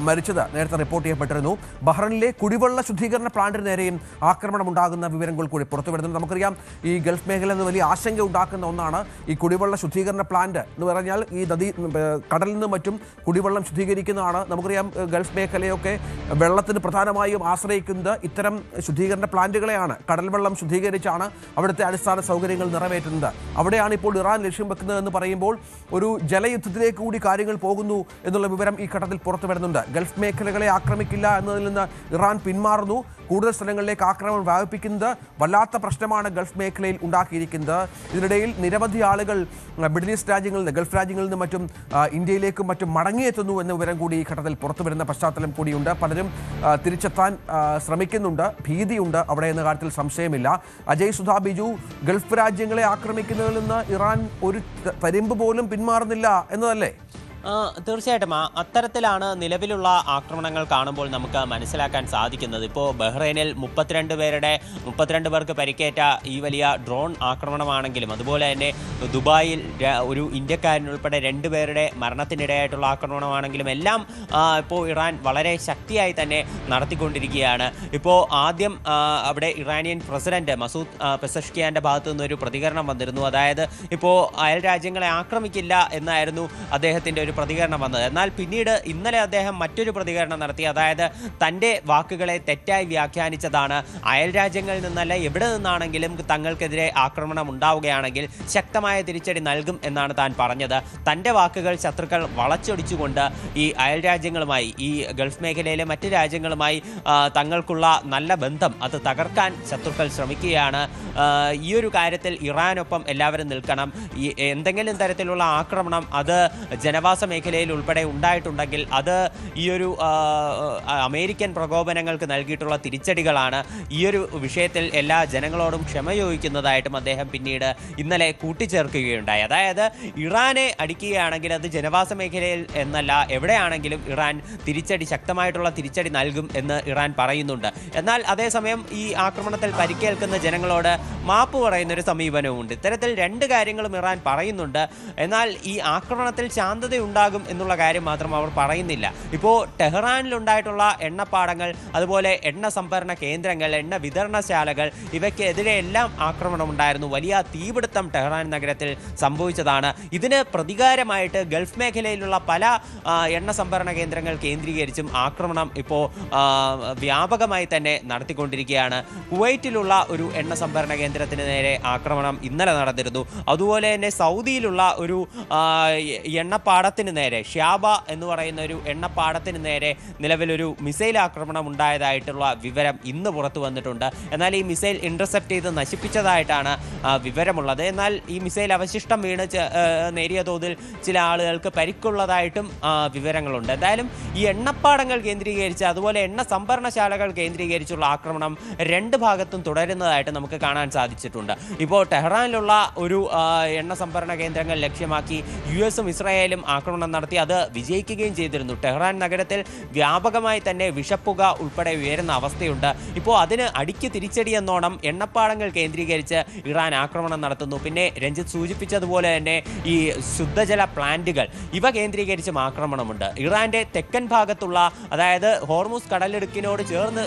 മരിച്ചത് നേരത്തെ റിപ്പോർട്ട് ചെയ്യപ്പെട്ടിരുന്നു. ബഹ്റൈനിലെ കുടിവെള്ള ശുദ്ധീകരണ പ്ലാന്റിന് നേരെയും ആക്രമണം ഉണ്ടാകുന്ന വിവരങ്ങൾ കൂടി പുറത്തു വരുന്നുണ്ട്. നമുക്കറിയാം, ഈ ഗൾഫ് മേഖല എന്ന് വലിയ ആശങ്ക ഉണ്ടാക്കുന്ന ഒന്നാണ് ഈ കുടിവെള്ള ശുദ്ധീകരണ പ്ലാന്റ് എന്ന് പറഞ്ഞാൽ. ഈ കടലിൽ നിന്നും മറ്റും കുടിവെള്ളം ശുദ്ധീകരിക്കുന്നതാണ്. നമുക്കറിയാം, ഗൾഫ് മേഖലയൊക്കെ വെള്ളത്തിന് പ്രധാനമായും ആശ്രയിക്കുന്നത് ഇത്തരം ശുദ്ധീകരണ പ്ലാന്റുകളെയാണ്. കടൽ വെള്ളം ശുദ്ധീകരിച്ചാണ് അവിടുത്തെ അടിസ്ഥാന സൗകര്യങ്ങൾ നിറവേറ്റുന്നത്. അവിടെയാണ് ഇപ്പോൾ ഇറാൻ ലക്ഷ്യം വെക്കുന്നതെന്ന് പറയുമ്പോൾ ഒരു ജലയുദ്ധത്തിലേക്ക് കൂടി കാര്യങ്ങൾ പോകുന്നു എന്നുള്ള വിവരം ഈ ഘട്ടത്തിൽ പുറത്തു വരുന്നുണ്ട്. ഗൾഫ് മേഖലകളെ ആക്രമിക്കില്ല എന്നതിൽ നിന്ന് ഇറാൻ പിന്മാറുന്നു. കൂടുതൽ സ്ഥലങ്ങളിലേക്ക് ആക്രമണം വ്യാപിപ്പിക്കുന്നത് വല്ലാത്ത പ്രശ്നമാണ് ഗൾഫ് മേഖലയിൽ ഉണ്ടാക്കിയിരിക്കുന്നത്. ഇതിനിടയിൽ നിരവധി ആളുകൾ മിഡിൽ ഈസ്റ്റ് രാജ്യങ്ങളിൽ നിന്ന്, ഗൾഫ് രാജ്യങ്ങളിൽ നിന്നും മറ്റും ഇന്ത്യയിലേക്കും മറ്റും മടങ്ങിയെത്തുന്നു എന്ന വിവരം കൂടി ഈ ഘട്ടത്തിൽ പുറത്തു വരുന്ന പശ്ചാത്തലം കൂടിയുണ്ട്. പലരും തിരിച്ചെത്താൻ ശ്രമിക്കുന്നുണ്ട്, ഭീതിയുണ്ട് അവിടെ എന്ന കാര്യത്തിൽ സംശയമില്ല. അജയ് സുധാ ബിജു, ഗൾഫ് രാജ്യങ്ങളെ ആക്രമിക്കുന്നതിൽ നിന്ന് ഇറാൻ ഒരു തരിമ്പ് പോലും പിന്മാറുന്നില്ല എന്നതല്ലേ? തീർച്ചയായിട്ടും അത്തരത്തിലാണ് നിലവിലുള്ള ആക്രമണങ്ങൾ കാണുമ്പോൾ നമുക്ക് മനസ്സിലാക്കാൻ സാധിക്കുന്നത്. ഇപ്പോൾ ബഹ്റൈനിൽ 32 പേർക്ക് പരിക്കേറ്റ ഈ വലിയ ഡ്രോൺ ആക്രമണമാണെങ്കിലും, അതുപോലെ തന്നെ ദുബായിൽ ഒരു ഇന്ത്യക്കാരനുൾപ്പെടെ 2 പേരുടെ മരണത്തിനിടയായിട്ടുള്ള ആക്രമണമാണെങ്കിലും എല്ലാം ഇപ്പോൾ ഇറാൻ വളരെ ശക്തിയായി തന്നെ നടത്തിക്കൊണ്ടിരിക്കുകയാണ്. ഇപ്പോൾ ആദ്യം അവിടെ ഇറാനിയൻ പ്രസിഡന്റ് മസൂദ് പെസഷ്കിയാൻ്റെ ഭാഗത്തു നിന്നൊരു പ്രതികരണം വന്നിരുന്നു. അതായത് ഇപ്പോൾ അയൽ രാജ്യങ്ങളെ ആക്രമിക്കില്ല എന്നായിരുന്നു അദ്ദേഹത്തിൻ്റെ ഒരു പ്രതികരണം വന്നത്. എന്നാൽ പിന്നീട് ഇന്നലെ അദ്ദേഹം മറ്റൊരു പ്രതികരണം നടത്തി. അതായത് തൻ്റെ വാക്കുകളെ തെറ്റായി വ്യാഖ്യാനിച്ചതാണ്. അയൽ രാജ്യങ്ങളിൽ നിന്നല്ല, എവിടെ നിന്നാണെങ്കിലും തങ്ങൾക്കെതിരെ ആക്രമണം ഉണ്ടാവുകയാണെങ്കിൽ ശക്തമായ തിരിച്ചടി നൽകും എന്നാണ് താൻ പറഞ്ഞത്. തൻ്റെ വാക്കുകൾ ശത്രുക്കൾ വളച്ചൊടിച്ചുകൊണ്ട് ഈ അയൽ രാജ്യങ്ങളുമായി, ഈ ഗൾഫ് മേഖലയിലെ മറ്റ് രാജ്യങ്ങളുമായി തങ്ങൾക്കുള്ള നല്ല ബന്ധം അത് തകർക്കാൻ ശത്രുക്കൾ ശ്രമിക്കുകയാണ്. ഈ ഒരു കാര്യത്തിൽ ഇറാനൊപ്പം എല്ലാവരും നിൽക്കണം. ഈ എന്തെങ്കിലും തരത്തിലുള്ള ആക്രമണം അത് ജനവാസ മേഖലയിൽ ഉൾപ്പെടെ ഉണ്ടായിട്ടുണ്ടെങ്കിൽ അത് ഈ ഒരു അമേരിക്കൻ പ്രകോപനങ്ങൾക്ക് നൽകിയിട്ടുള്ള തിരിച്ചടികളാണ്. ഈ ഒരു വിഷയത്തിൽ എല്ലാ ജനങ്ങളോടും ക്ഷമ ചോദിക്കുന്നതായിട്ടും അദ്ദേഹം പിന്നീട് ഇന്നലെ കൂട്ടിച്ചേർക്കുകയുണ്ടായി. അതായത് ഇറാനെ അടിക്കുകയാണെങ്കിൽ അത് ജനവാസ മേഖലയിൽ എന്നല്ല, എവിടെയാണെങ്കിലും ഇറാൻ ശക്തമായിട്ടുള്ള തിരിച്ചടി നൽകും എന്ന് ഇറാൻ പറയുന്നുണ്ട്. എന്നാൽ അതേസമയം ഈ ആക്രമണത്തിൽ പരിക്കേൽക്കുന്ന ജനങ്ങളോട് മാപ്പ് പറയുന്നൊരു സമീപനവുമുണ്ട്. ഇത്തരത്തിൽ 2 കാര്യങ്ങളും ഇറാൻ പറയുന്നുണ്ട്. എന്നാൽ ഈ ആക്രമണത്തിൽ ശാന്തതയുണ്ടാകും എന്നുള്ള കാര്യം മാത്രം അവർ പറയുന്നില്ല. ഇപ്പോൾ ടെഹ്റാനിലുണ്ടായിട്ടുള്ള എണ്ണപ്പാടങ്ങൾ, അതുപോലെ എണ്ണ സംഭരണ കേന്ദ്രങ്ങൾ, എണ്ണ വിതരണശാലകൾ, ഇവയ്ക്കെതിരെ എല്ലാം ആക്രമണം ഉണ്ടായിരുന്നു. വലിയ തീപിടുത്തം ടെഹ്റാൻ നഗരത്തിൽ സംഭവിച്ചതാണ്. ഇതിന് പ്രതികാരമായിട്ട് ഗൾഫ് മേഖലയിലുള്ള പല എണ്ണ സംഭരണ കേന്ദ്രങ്ങൾ കേന്ദ്രീകരിച്ചും ആക്രമണം ഇപ്പോൾ വ്യാപകമായി തന്നെ നടത്തിക്കൊണ്ടിരിക്കുകയാണ്. കുവൈറ്റിലുള്ള ഒരു എണ്ണ സംഭരണ കേന്ദ്രത്തിന് നേരെ ആക്രമണം ഇന്നലെ നടന്നിരുന്നു. അതുപോലെ തന്നെ സൗദിയിലുള്ള ഒരു എണ്ണപ്പാടത്തിന് നേരെ, ഷ്യാബ എന്ന് പറയുന്ന ഒരു എണ്ണപ്പാടത്തിന് നേരെ നിലവിലൊരു മിസൈൽ ആക്രമണം ഉണ്ടായതായിട്ടുള്ള വിവരം ഇന്ന് പുറത്തു വന്നിട്ടുണ്ട്. എന്നാൽ ഈ മിസൈൽ ഇന്റർസെപ്റ്റ് ചെയ്ത് നശിപ്പിച്ചതായിട്ടാണ് വിവരമുള്ളത്. എന്നാൽ ഈ മിസൈൽ അവശിഷ്ടം വീണ് നേരിയ തോതിൽ ചില ആളുകൾക്ക് പരിക്കുള്ളതായിട്ടും വിവരങ്ങളുണ്ട്. എന്തായാലും ഈ എണ്ണപ്പാടങ്ങൾ കേന്ദ്രീകരിച്ച്, അതുപോലെ എണ്ണ സംഭരണശാലകൾ കേന്ദ്രീകരിച്ചുള്ള ആക്രമണം 2 ഭാഗത്തും തുടരുന്നതായിട്ട് നമുക്ക് കാണാൻ സാധിച്ചിട്ടുണ്ട്. ഇപ്പോൾ ടെഹ്റാനിലുള്ള ഒരു എണ്ണ സംഭരണ കേന്ദ്രങ്ങൾ ലക്ഷ്യമാക്കി US-ഉം ഇസ്രായേലും ആക്രമണം നടത്തി. അത് വിജയിക്കുകയും ചെയ്തിരുന്നു. ടെഹ്റാൻ നഗരത്തിൽ വ്യാപകമായി തന്നെ വിഷപ്പുക ഉൾപ്പെടെ ഉയരുന്ന അവസ്ഥയുണ്ട്. ഇപ്പോൾ അതിന് അടിക്ക് തിരിച്ചടി എന്നോണം എണ്ണപ്പാടങ്ങൾ കേന്ദ്രീകരിച്ച് ഇറാൻ ആക്രമണം നടത്തുന്നു. പിന്നെ രഞ്ജിത്ത് സൂചിപ്പിച്ചതുപോലെ തന്നെ ഈ ശുദ്ധജല പ്ലാന്റുകൾ, ഇവ കേന്ദ്രീകരിച്ചും ആക്രമണമുണ്ട്. ഇറാന്റെ തെക്കൻ ഭാഗത്തുള്ള, അതായത് ഹോർമുസ് കടലിടുക്കിനോട് ചേർന്ന്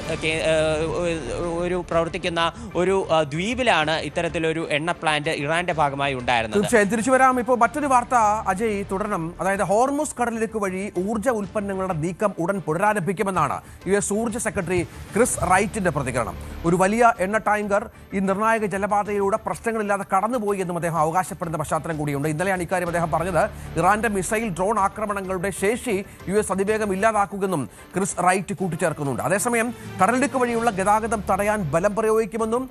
ഒരു പ്രവർത്തിക്കുന്ന ഒരു ദ്വീപിലാണ് ഇത്തരത്തിലൊരു എണ്ണ പ്ലാന്റ് ഇറാന്റെ ഭാഗമായി ഉണ്ടായിരുന്നത്. തീർച്ചയായും തിരിച്ചു വരാം. ഇപ്പോൾ മറ്റൊരു വാർത്ത അജയ് തുടരണം. അതായത് ഹോർമുസ് കടലിടുക്ക് വഴി ഊർജ്ജ ഉൽപ്പന്നങ്ങളുടെ നീക്കം ഉടൻ പുനരാരംഭിക്കുമെന്നാണ് US ഊർജ്ജ സെക്രട്ടറി ക്രിസ് റൈറ്റിന്റെ പ്രതികരണം. ഒരു വലിയ എണ്ണ ടാങ്കർ ഈ നിർണായക ജലപാതയിലൂടെ പ്രശ്നങ്ങളില്ലാതെ കടന്നുപോയി എന്നും അദ്ദേഹം അവകാശപ്പെടുന്ന പശ്ചാത്തലം കൂടിയുണ്ട്. ഇന്നലെയാണ് ഇക്കാര്യം അദ്ദേഹം പറഞ്ഞത്. ഇറാന്റെ മിസൈൽ ഡ്രോൺ ആക്രമണങ്ങളുടെ ശേഷി US അതിവേഗം ഇല്ലാതാക്കുമെന്നും ക്രിസ് റൈറ്റ് കൂട്ടിച്ചേർക്കുന്നുണ്ട്. അതേസമയം കടലിടുക്ക് വഴിയുള്ള ഗതാഗതം തടയാൻ ബലം പ്രയോഗിക്കുമെന്നും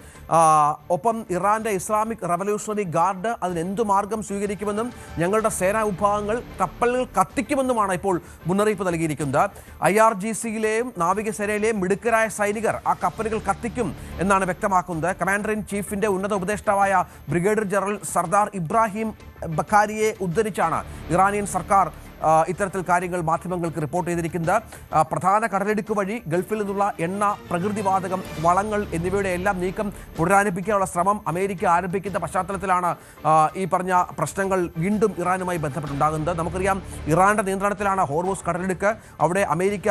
ഒപ്പം ഇറാന്റെ ഇസ്ലാമിക് റവല്യൂഷണറി ഗാർഡ് അതിനെന്തു മാർഗം സ്വീകരിക്കുമെന്നും ഞങ്ങളുടെ സേനാ വിഭാഗങ്ങൾ കപ്പലുകൾ കത്തിക്കുമെന്നുമാണ് ഇപ്പോൾ മുന്നറിയിപ്പ് നൽകിയിരിക്കുന്നത്. IRGC-യിലെയും നാവികസേനയിലെയും മിടുക്കരായ സൈനികർ ആ കപ്പലുകൾ കത്തിക്കും എന്നാണ് വ്യക്തമാക്കുന്നത്. കമാൻഡർ ഇൻ ചീഫിന്റെ ഉന്നത ഉപദേഷ്ടാവായ ബ്രിഗേഡിയർ ജനറൽ സർദാർ ഇബ്രാഹിം ബഖാരിയെ ഉദ്ധരിച്ചാണ് ഇറാനിയൻ സർക്കാർ ഇത്തരത്തിൽ കാര്യങ്ങൾ മാധ്യമങ്ങൾക്ക് റിപ്പോർട്ട് ചെയ്തിരിക്കുന്നത്. പ്രധാന കടലിടുക്ക് വഴി ഗൾഫിൽ നിന്നുള്ള എണ്ണ, പ്രകൃതിവാതകം, വളങ്ങൾ എന്നിവയുടെ എല്ലാം നീക്കം പുനരാരംഭിക്കാനുള്ള ശ്രമം അമേരിക്ക ആരംഭിക്കുന്ന പശ്ചാത്തലത്തിലാണ് ഈ പറഞ്ഞ പ്രശ്നങ്ങൾ വീണ്ടും ഇറാനുമായി ബന്ധപ്പെട്ടുണ്ടാകുന്നത്. നമുക്കറിയാം, ഇറാന്റെ നിയന്ത്രണത്തിലാണ് ഹോർമുസ് കടലിടുക്ക്. അവിടെ അമേരിക്ക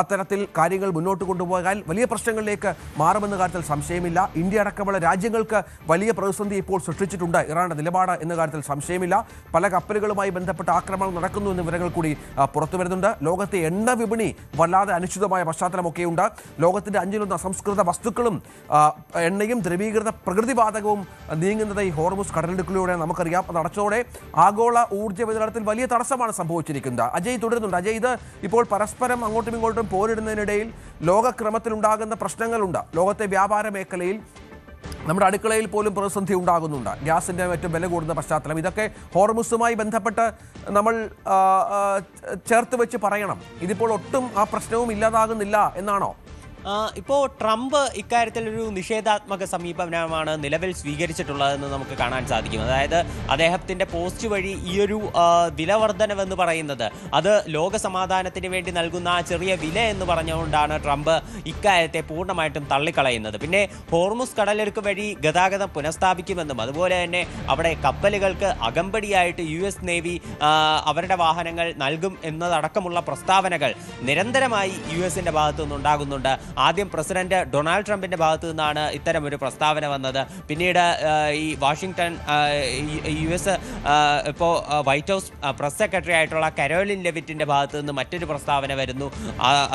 അത്തരത്തിൽ കാര്യങ്ങൾ മുന്നോട്ട് കൊണ്ടുപോയാൽ വലിയ പ്രശ്നങ്ങളിലേക്ക് മാറുമെന്ന കാര്യത്തിൽ സംശയമില്ല. ഇന്ത്യ അടക്കമുള്ള രാജ്യങ്ങൾക്ക് വലിയ പ്രതിസന്ധി ഇപ്പോൾ സൃഷ്ടിച്ചിട്ടുണ്ട് ഇറാന്റെ നിലപാട് എന്ന കാര്യത്തിൽ സംശയമില്ല. പല കപ്പലുകളുമായി ബന്ധപ്പെട്ട ആക്രമണം നടക്കുന്നു എന്ന വിവരങ്ങൾ കൂടി പുറത്തു വരുന്നുണ്ട്. ലോകത്തെ എണ്ണ വിപണി വല്ലാതെ അനിശ്ചിതമായ പശ്ചാത്തലമൊക്കെയുണ്ട്. ലോകത്തിന്റെ 5-1 അസംസ്കൃത വസ്തുക്കളും എണ്ണയും ദ്രവീകൃത പ്രകൃതിവാതകവും നീങ്ങുന്നത് ഈ ഹോർമുസ് കടലിടുക്കിലൂടെ നമുക്കറിയാം. അത് അടച്ചതോടെ ആഗോള ഊർജ്ജ വിതരണത്തിൽ വലിയ തടസ്സമാണ് സംഭവിച്ചിരിക്കുന്നത്. അജയ് തുടരുന്നുണ്ട്. അജയ്, ഇത് ഇപ്പോൾ പരസ്പരം അങ്ങോട്ടും ഇങ്ങോട്ടും പോരിടുന്നതിനിടയിൽ ലോകക്രമത്തിലുണ്ടാകുന്ന പ്രശ്നങ്ങളുണ്ട്. ലോകത്തെ വ്യാപാര മേഖലയിൽ നമ്മുടെ അടുക്കളയിൽ പോലും പ്രതിസന്ധി ഉണ്ടാകുന്നുണ്ട്. ഗ്യാസിൻ്റെ മറ്റും വില കൂടുന്ന പശ്ചാത്തലം, ഇതൊക്കെ ഹോർമുസുമായി ബന്ധപ്പെട്ട് നമ്മൾ ചേർത്ത് വെച്ച് പറയണം. ഇതിപ്പോൾ ഒട്ടും ആ പ്രശ്നവും ഇല്ലാതാകുന്നില്ല എന്നാണോ? ഇപ്പോൾ ട്രംപ് ഇക്കാര്യത്തിൽ ഒരു നിഷേധാത്മക സമീപനമാണ് നിലവിൽ സ്വീകരിച്ചിട്ടുള്ളതെന്ന് നമുക്ക് കാണാൻ സാധിക്കും. അതായത് അദ്ദേഹത്തിൻ്റെ പോസ്റ്റ് വഴി ഈ ഒരു വിലവർധനവെന്ന് പറയുന്നത് അത് ലോക സമാധാനത്തിന് വേണ്ടി നൽകുന്ന ആ ചെറിയ വില എന്ന് പറഞ്ഞുകൊണ്ടാണ് ട്രംപ് ഇക്കാര്യത്തെ പൂർണ്ണമായിട്ടും തള്ളിക്കളയുന്നത്. പിന്നെ ഹോർമുസ് കടലിടുക്ക് വഴി ഗതാഗതം പുനഃസ്ഥാപിക്കുമെന്നും അതുപോലെ തന്നെ അവിടെ കപ്പലുകൾക്ക് അകമ്പടിയായിട്ട് US നേവി അവരുടെ വാഹനങ്ങൾ നൽകും എന്നതടക്കമുള്ള പ്രസ്താവനകൾ നിരന്തരമായി US-ന്റെ ഭാഗത്തു നിന്നുണ്ടാകുന്നുണ്ട്. ആദ്യം പ്രസിഡന്റ് ഡൊണാൾഡ് ട്രംപിന്റെ ഭാഗത്തു നിന്നാണ് ഇത്തരം ഒരു പ്രസ്താവന വന്നത്. പിന്നീട് ഈ വാഷിംഗ്ടൺ US ഇപ്പോൾ വൈറ്റ് ഹൗസ് പ്രസ് സെക്രട്ടറി ആയിട്ടുള്ള കരോലിൻ ലെവിറ്റിന്റെ ഭാഗത്തു നിന്ന് മറ്റൊരു പ്രസ്താവന വരുന്നു.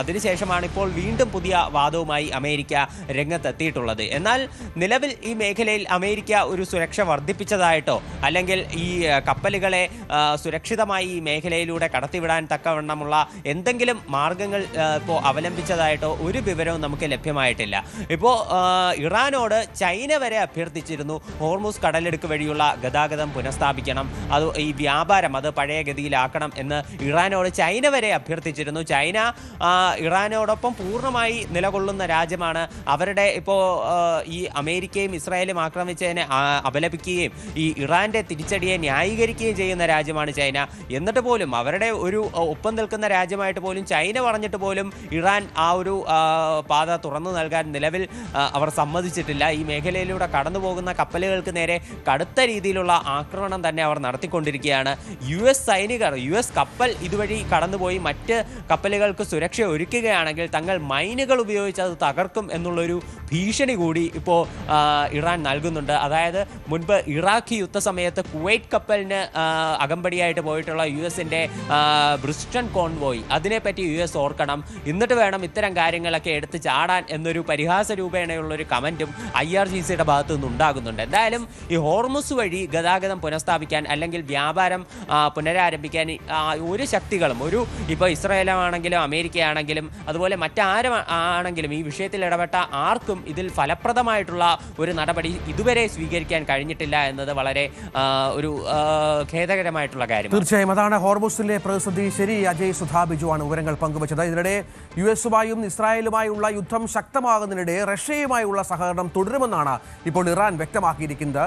അതിനുശേഷമാണ് ഇപ്പോൾ വീണ്ടും പുതിയ വാദവുമായി അമേരിക്ക രംഗത്തെത്തിയിട്ടുള്ളത്. എന്നാൽ നിലവിൽ ഈ മേഖലയിൽ അമേരിക്ക ഒരു സുരക്ഷ വർദ്ധിപ്പിച്ചതായിട്ടോ അല്ലെങ്കിൽ ഈ കപ്പലുകളെ സുരക്ഷിതമായി ഈ മേഖലയിലൂടെ കടത്തിവിടാൻ തക്കവണ്ണമുള്ള എന്തെങ്കിലും മാർഗങ്ങൾ ഇപ്പോൾ അവലംബിച്ചതായിട്ടോ ഒരു വിവരവും നമുക്ക് ലഭ്യമായിട്ടില്ല. ഇപ്പോൾ ഇറാനോട് ചൈന വരെ അഭ്യർത്ഥിച്ചിരുന്നു ഹോർമുസ് കടലിടുക്ക് വഴിയുള്ള ഗതാഗതം പുനഃസ്ഥാപിക്കണം, അത് ഈ വ്യാപാരം അത് പഴയ ഗതിയിലാക്കണം എന്ന് ഇറാനോട് ചൈന വരെ അഭ്യർത്ഥിച്ചിരുന്നു. ചൈന ഇറാനോടൊപ്പം പൂർണ്ണമായി നിലകൊള്ളുന്ന രാജ്യമാണ്. അവരുടെ ഇപ്പോൾ ഈ അമേരിക്കയും ഇസ്രായേലും ആക്രമിച്ചതിനെ അപലപിക്കുകയും ഈ ഇറാന്റെ തിരിച്ചടിയെ ന്യായീകരിക്കുകയും ചെയ്യുന്ന രാജ്യമാണ് ചൈന. എന്നിട്ട് പോലും അവരുടെ ഒരു ഒപ്പം നിൽക്കുന്ന രാജ്യമായിട്ട് പോലും ചൈന പറഞ്ഞിട്ട് പോലും ഇറാൻ ആ ഒരു പാത തുറന്നു നൽകാൻ നിലവിൽ അവർ സമ്മതിച്ചിട്ടില്ല. ഈ മേഖലയിലൂടെ കടന്നു പോകുന്ന കപ്പലുകൾക്ക് നേരെ കടുത്ത രീതിയിലുള്ള ആക്രമണം തന്നെ അവർ നടത്തിക്കൊണ്ടിരിക്കുകയാണ്. US സൈനികർ US കപ്പൽ ഇതുവഴി കടന്നുപോയി മറ്റ് കപ്പലുകൾക്ക് സുരക്ഷ ഒരുക്കുകയാണെങ്കിൽ തങ്ങൾ മൈനുകൾ ഉപയോഗിച്ച് അത് തകർക്കും എന്നുള്ളൊരു ഭീഷണി കൂടി ഇപ്പോൾ ഇറാൻ നൽകുന്നുണ്ട്. അതായത് മുൻപ് ഇറാഖ് യുദ്ധ സമയത്ത് കുവൈറ്റ് കപ്പലിന് അകമ്പടിയായിട്ട് പോയിട്ടുള്ള US-ന്റെ ബ്രിസ്റ്റൺ കോൺവോയ്, അതിനെപ്പറ്റി US ഓർക്കണം, എന്നിട്ട് വേണം ഇത്തരം കാര്യങ്ങളൊക്കെ എടുത്ത് ചാടാൻ എന്നൊരു പരിഹാസ രൂപേണയുള്ളൊരു കമൻറ്റും IRGCയുടെ ഭാഗത്തു നിന്നുണ്ടാകുന്നുണ്ട്. എന്തായാലും ഈ ഹോർമുസ് വഴി ഗതാഗതം പുനഃസ്ഥാപിക്കാൻ അല്ലെങ്കിൽ വ്യാപാരം പുനരാരംഭിക്കാൻ ഒരു ശക്തികളും ഇപ്പോൾ ഇസ്രായേലാണെങ്കിലും അമേരിക്കയാണെങ്കിലും അതുപോലെ മറ്റാരും ആണെങ്കിലും ഈ വിഷയത്തിൽ ഇടപെട്ട ആർക്കും ഇതിൽ ഫലപ്രദമായിട്ടുള്ള ഒരു നടപടി ഇതുവരെ സ്വീകരിക്കാൻ കഴിഞ്ഞിട്ടില്ല എന്നത് വളരെ ഒരു ഖേദകരമായിട്ടുള്ള കാര്യം. തീർച്ചയായും അതാണ് ഹോർമുസിലെ പ്രതിസന്ധി. ശരി, അജയ് സുധാ ബിജുവാണ് വിവരങ്ങൾ പങ്കുവച്ചത്. ഇതിനിടെ US-ഉമായും ഇസ്രായേലുമായുള്ള യുദ്ധം ശക്തമാകുന്നതിനിടെ റഷ്യയുമായുള്ള സഹകരണം തുടരുമെന്നാണ് ഇപ്പോൾ ഇറാൻ വ്യക്തമാക്കിയിരിക്കുന്നത്.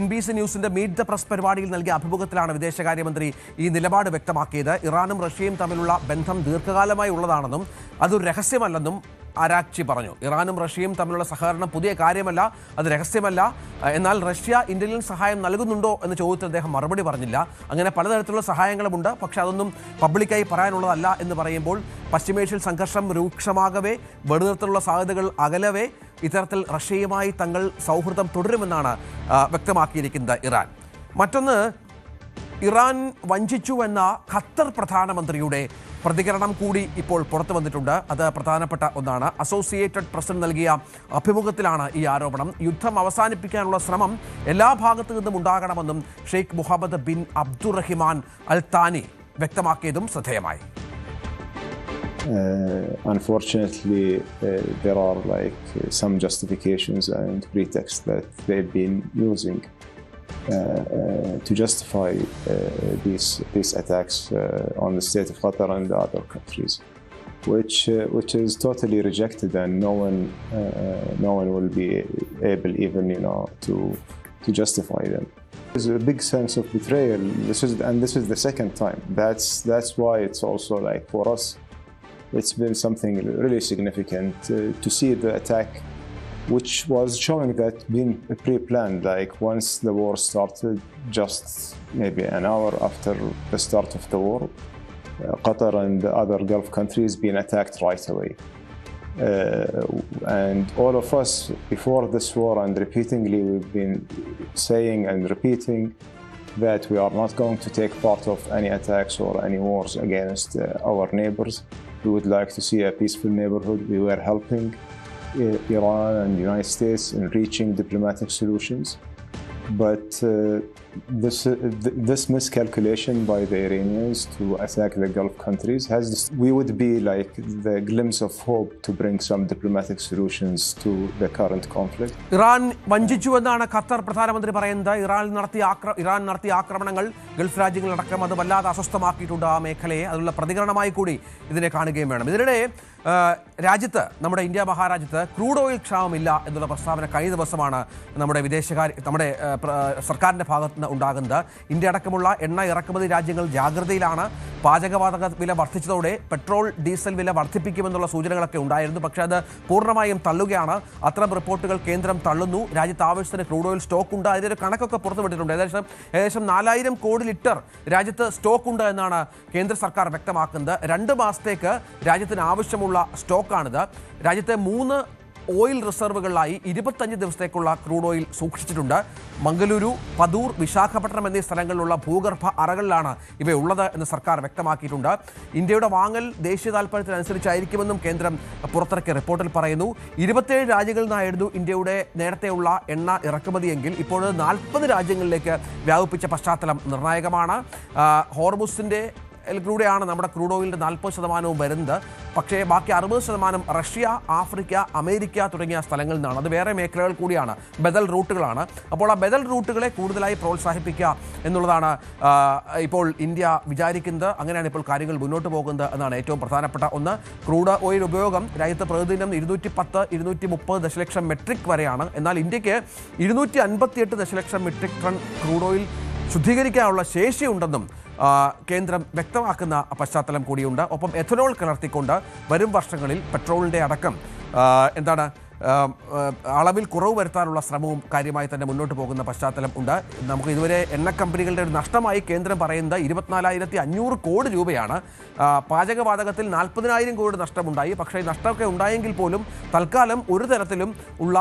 NBC ന്യൂസിന്റെ മീറ്റ് ദ പ്രസ് പരിപാടിയിൽ നൽകിയ അഭിമുഖത്തിലാണ് വിദേശകാര്യമന്ത്രി ഈ നിലപാട് വ്യക്തമാക്കിയത്. ഇറാനും റഷ്യയും തമ്മിലുള്ള ബന്ധം ദീർഘകാലമായി ഉള്ളതാണെന്നും അതൊരു രഹസ്യമല്ലെന്നും ആരാക്ചി പറഞ്ഞു. ഇറാനും റഷ്യയും തമ്മിലുള്ള സഹകരണം പുതിയ കാര്യമല്ല, അത് രഹസ്യമല്ല. എന്നാൽ റഷ്യ ഇന്റലിജൻസ് സഹായം നൽകുന്നുണ്ടോ എന്ന ചോദ്യത്തിന് അദ്ദേഹം മറുപടി പറഞ്ഞില്ല. അങ്ങനെ പലതരത്തിലുള്ള സഹായങ്ങളുമുണ്ട്, പക്ഷെ അതൊന്നും പബ്ലിക്കായി പറയാനുള്ളതല്ല എന്ന് പറയുമ്പോൾ പശ്ചിമേഷ്യയിൽ സംഘർഷം രൂക്ഷമാകവേ, വെടിനിർത്തലുള്ള സാധ്യതകൾ അകലവേ ഇത്തരത്തിൽ റഷ്യയുമായി തങ്ങൾ സൗഹൃദം തുടരുമെന്നാണ് വ്യക്തമാക്കിയിരിക്കുന്നത് ഇറാൻ. മറ്റൊന്ന്, ഇറാൻ വഞ്ചിച്ചുവെന്ന ഖത്തർ പ്രധാനമന്ത്രിയുടെ പ്രതികരണം കൂടി ഇപ്പോൾ പുറത്തു വന്നിട്ടുണ്ട്. അത് പ്രധാനപ്പെട്ട ഒന്നാണ്. അസോസിയേറ്റഡ് പ്രസിന് നൽകിയ അഭിമുഖത്തിലാണ് ഈ ആരോപണം. യുദ്ധം അവസാനിപ്പിക്കാനുള്ള ശ്രമം എല്ലാ ഭാഗത്തു നിന്നും ഉണ്ടാകണമെന്നും ഷെയ്ഖ് മുഹമ്മദ് ബിൻ അബ്ദുറഹിമാൻ അൽ താനി വ്യക്തമാക്കിയതും ശ്രദ്ധേയമായി. Unfortunately, there are some justifications and pretexts that they've been using to justify these attacks on the state of Qatar and the other countries, which is totally rejected, and no one will be able even to justify them. There's a big sense of betrayal. This is the second time. That's why it's also for us. It's been something really significant to see the attack, which was showing that being pre-planned. Once the war started, just maybe an hour after the start of the war, Qatar and the other Gulf countries being attacked right away. And all of us before this war, and repeatedly we've been saying and repeating that we are not going to take part of any attacks or any wars against our neighbors. We would like to see a peaceful neighborhood. We were helping Iran and the United States in reaching diplomatic solutions. But this miscalculation by the Iranians to attack the Gulf countries we would be like the glimpse of hope to bring some diplomatic solutions to the current conflict. Iran വഞ്ചിച്ചുവെന്നാണ് Qatar പ്രധാനമന്ത്രി പറയുന്നത്. Iran നടത്തിയ ആക്രമണങ്ങൾ Gulf രാജ്യങ്ങളടക്കം അത് വല്ലാതെ അസ്വസ്ഥമാക്കിയിട്ടുണ്ട് ആ മേഖലയെ. അതിനുള്ള പ്രതികരണമായി കൂടി ഇതിനെ കാണുകയും വേണം. ഇതിനിടെ രാജ്യത്ത്, നമ്മുടെ ഇന്ത്യ മഹാരാജ്യത്ത് ക്രൂഡ് ഓയിൽ ക്ഷാമമില്ല എന്നുള്ള പ്രസ്താവന കഴിഞ്ഞ ദിവസമാണ് നമ്മുടെ സർക്കാരിൻ്റെ ഭാഗത്ത് നിന്ന് ഉണ്ടാകുന്നത്. ഇന്ത്യ അടക്കമുള്ള എണ്ണ ഇറക്കുമതി രാജ്യങ്ങൾ ജാഗ്രതയിലാണ്. പാചകവാതക വില വർദ്ധിച്ചതോടെ പെട്രോൾ ഡീസൽ വില വർദ്ധിപ്പിക്കുമെന്നുള്ള സൂചനകളൊക്കെ ഉണ്ടായിരുന്നു. പക്ഷേ അത് പൂർണ്ണമായും തള്ളുകയാണ്. അത്തരം റിപ്പോർട്ടുകൾ കേന്ദ്രം തള്ളുന്നു. രാജ്യത്ത് ആവശ്യത്തിന് ക്രൂഡ് ഓയിൽ സ്റ്റോക്ക് ഉണ്ട്. അതിൻ്റെ ഒരു കണക്കൊക്കെ പുറത്തുവിട്ടിട്ടുണ്ട്. ഏകദേശം 4000 കോടി ലിറ്റർ രാജ്യത്ത് സ്റ്റോക്ക് ഉണ്ട് എന്നാണ് കേന്ദ്ര സർക്കാർ വ്യക്തമാക്കുന്നത്. 2 മാസത്തേക്ക് രാജ്യത്തിന് ആവശ്യമുള്ള സ്റ്റോക്കാണിത്. രാജ്യത്തെ 3 ഓയിൽ റിസർവുകളിലായി 25 ദിവസത്തേക്കുള്ള ക്രൂഡ് ഓയിൽ സൂക്ഷിച്ചിട്ടുണ്ട്. മംഗലൂരു, പദൂർ, വിശാഖപട്ടണം എന്നീ സ്ഥലങ്ങളിലുള്ള ഭൂഗർഭ അറകളിലാണ് ഇവയുള്ളത് എന്ന് സർക്കാർ വ്യക്തമാക്കിയിട്ടുണ്ട്. ഇന്ത്യയുടെ വാങ്ങൽ ദേശീയ താൽപ്പര്യത്തിനനുസരിച്ചായിരിക്കുമെന്നും കേന്ദ്രം പുറത്തിറക്കിയ റിപ്പോർട്ടിൽ പറയുന്നു. 27 രാജ്യങ്ങളിൽ നിന്നായിരുന്നു ഇന്ത്യയുടെ നേരത്തെയുള്ള എണ്ണ ഇറക്കുമതിയെങ്കിൽ ഇപ്പോൾ 40 രാജ്യങ്ങളിലേക്ക് വ്യാപിപ്പിച്ച പശ്ചാത്തലം നിർണായകമാണ്. ഹോർമുസിൻ്റെ ിലൂടെയാണ് നമ്മുടെ ക്രൂഡ് ഓയിലിൻ്റെ 40% വരുന്നത്. പക്ഷേ ബാക്കി 60% റഷ്യ, ആഫ്രിക്ക, അമേരിക്ക തുടങ്ങിയ സ്ഥലങ്ങളിൽ നിന്നാണ്. അത് വേറെ മേഖലകൾ കൂടിയാണ്, ബദൽ റൂട്ടുകളാണ്. അപ്പോൾ ആ ബദൽ റൂട്ടുകളെ കൂടുതലായി പ്രോത്സാഹിപ്പിക്കുക എന്നുള്ളതാണ് ഇപ്പോൾ ഇന്ത്യ വിചാരിക്കുന്നത്. അങ്ങനെയാണ് ഇപ്പോൾ കാര്യങ്ങൾ മുന്നോട്ട് പോകുന്നത് എന്നാണ് ഏറ്റവും പ്രധാനപ്പെട്ട ഒന്ന്. ക്രൂഡ് ഓയിൽ ഉപയോഗം രാജ്യത്ത് പ്രതിദിനം 210-230 ദശലക്ഷം മെട്രിക് വരെയാണ്. എന്നാൽ ഇന്ത്യക്ക് 258 ദശലക്ഷം മെട്രിക് ടൺ ക്രൂഡ് ഓയിൽ ശുദ്ധീകരിക്കാനുള്ള ശേഷിയുണ്ടെന്നും കേന്ദ്രം വ്യക്തമാക്കുന്ന പശ്ചാത്തലം കൂടിയുണ്ട്. ഒപ്പം എഥനോൾ കലർത്തിക്കൊണ്ട് വരും വർഷങ്ങളിൽ പെട്രോളിൻ്റെ അടക്കം അളവിൽ കുറവ് വരുത്താനുള്ള ശ്രമവും കാര്യമായി തന്നെ മുന്നോട്ട് പോകുന്ന പശ്ചാത്തലം ഉണ്ട്. നമുക്ക് ഇതുവരെ എണ്ണ കമ്പനികളുടെ ഒരു നഷ്ടമായി കേന്ദ്രം പറയുന്നത് 24,500 കോടി രൂപയാണ്. പാചകവാതകത്തിൽ 40,000 കോടി നഷ്ടമുണ്ടായി. പക്ഷേ നഷ്ടമൊക്കെ ഉണ്ടായെങ്കിൽ പോലും തൽക്കാലം ഒരു തരത്തിലും ഉള്ള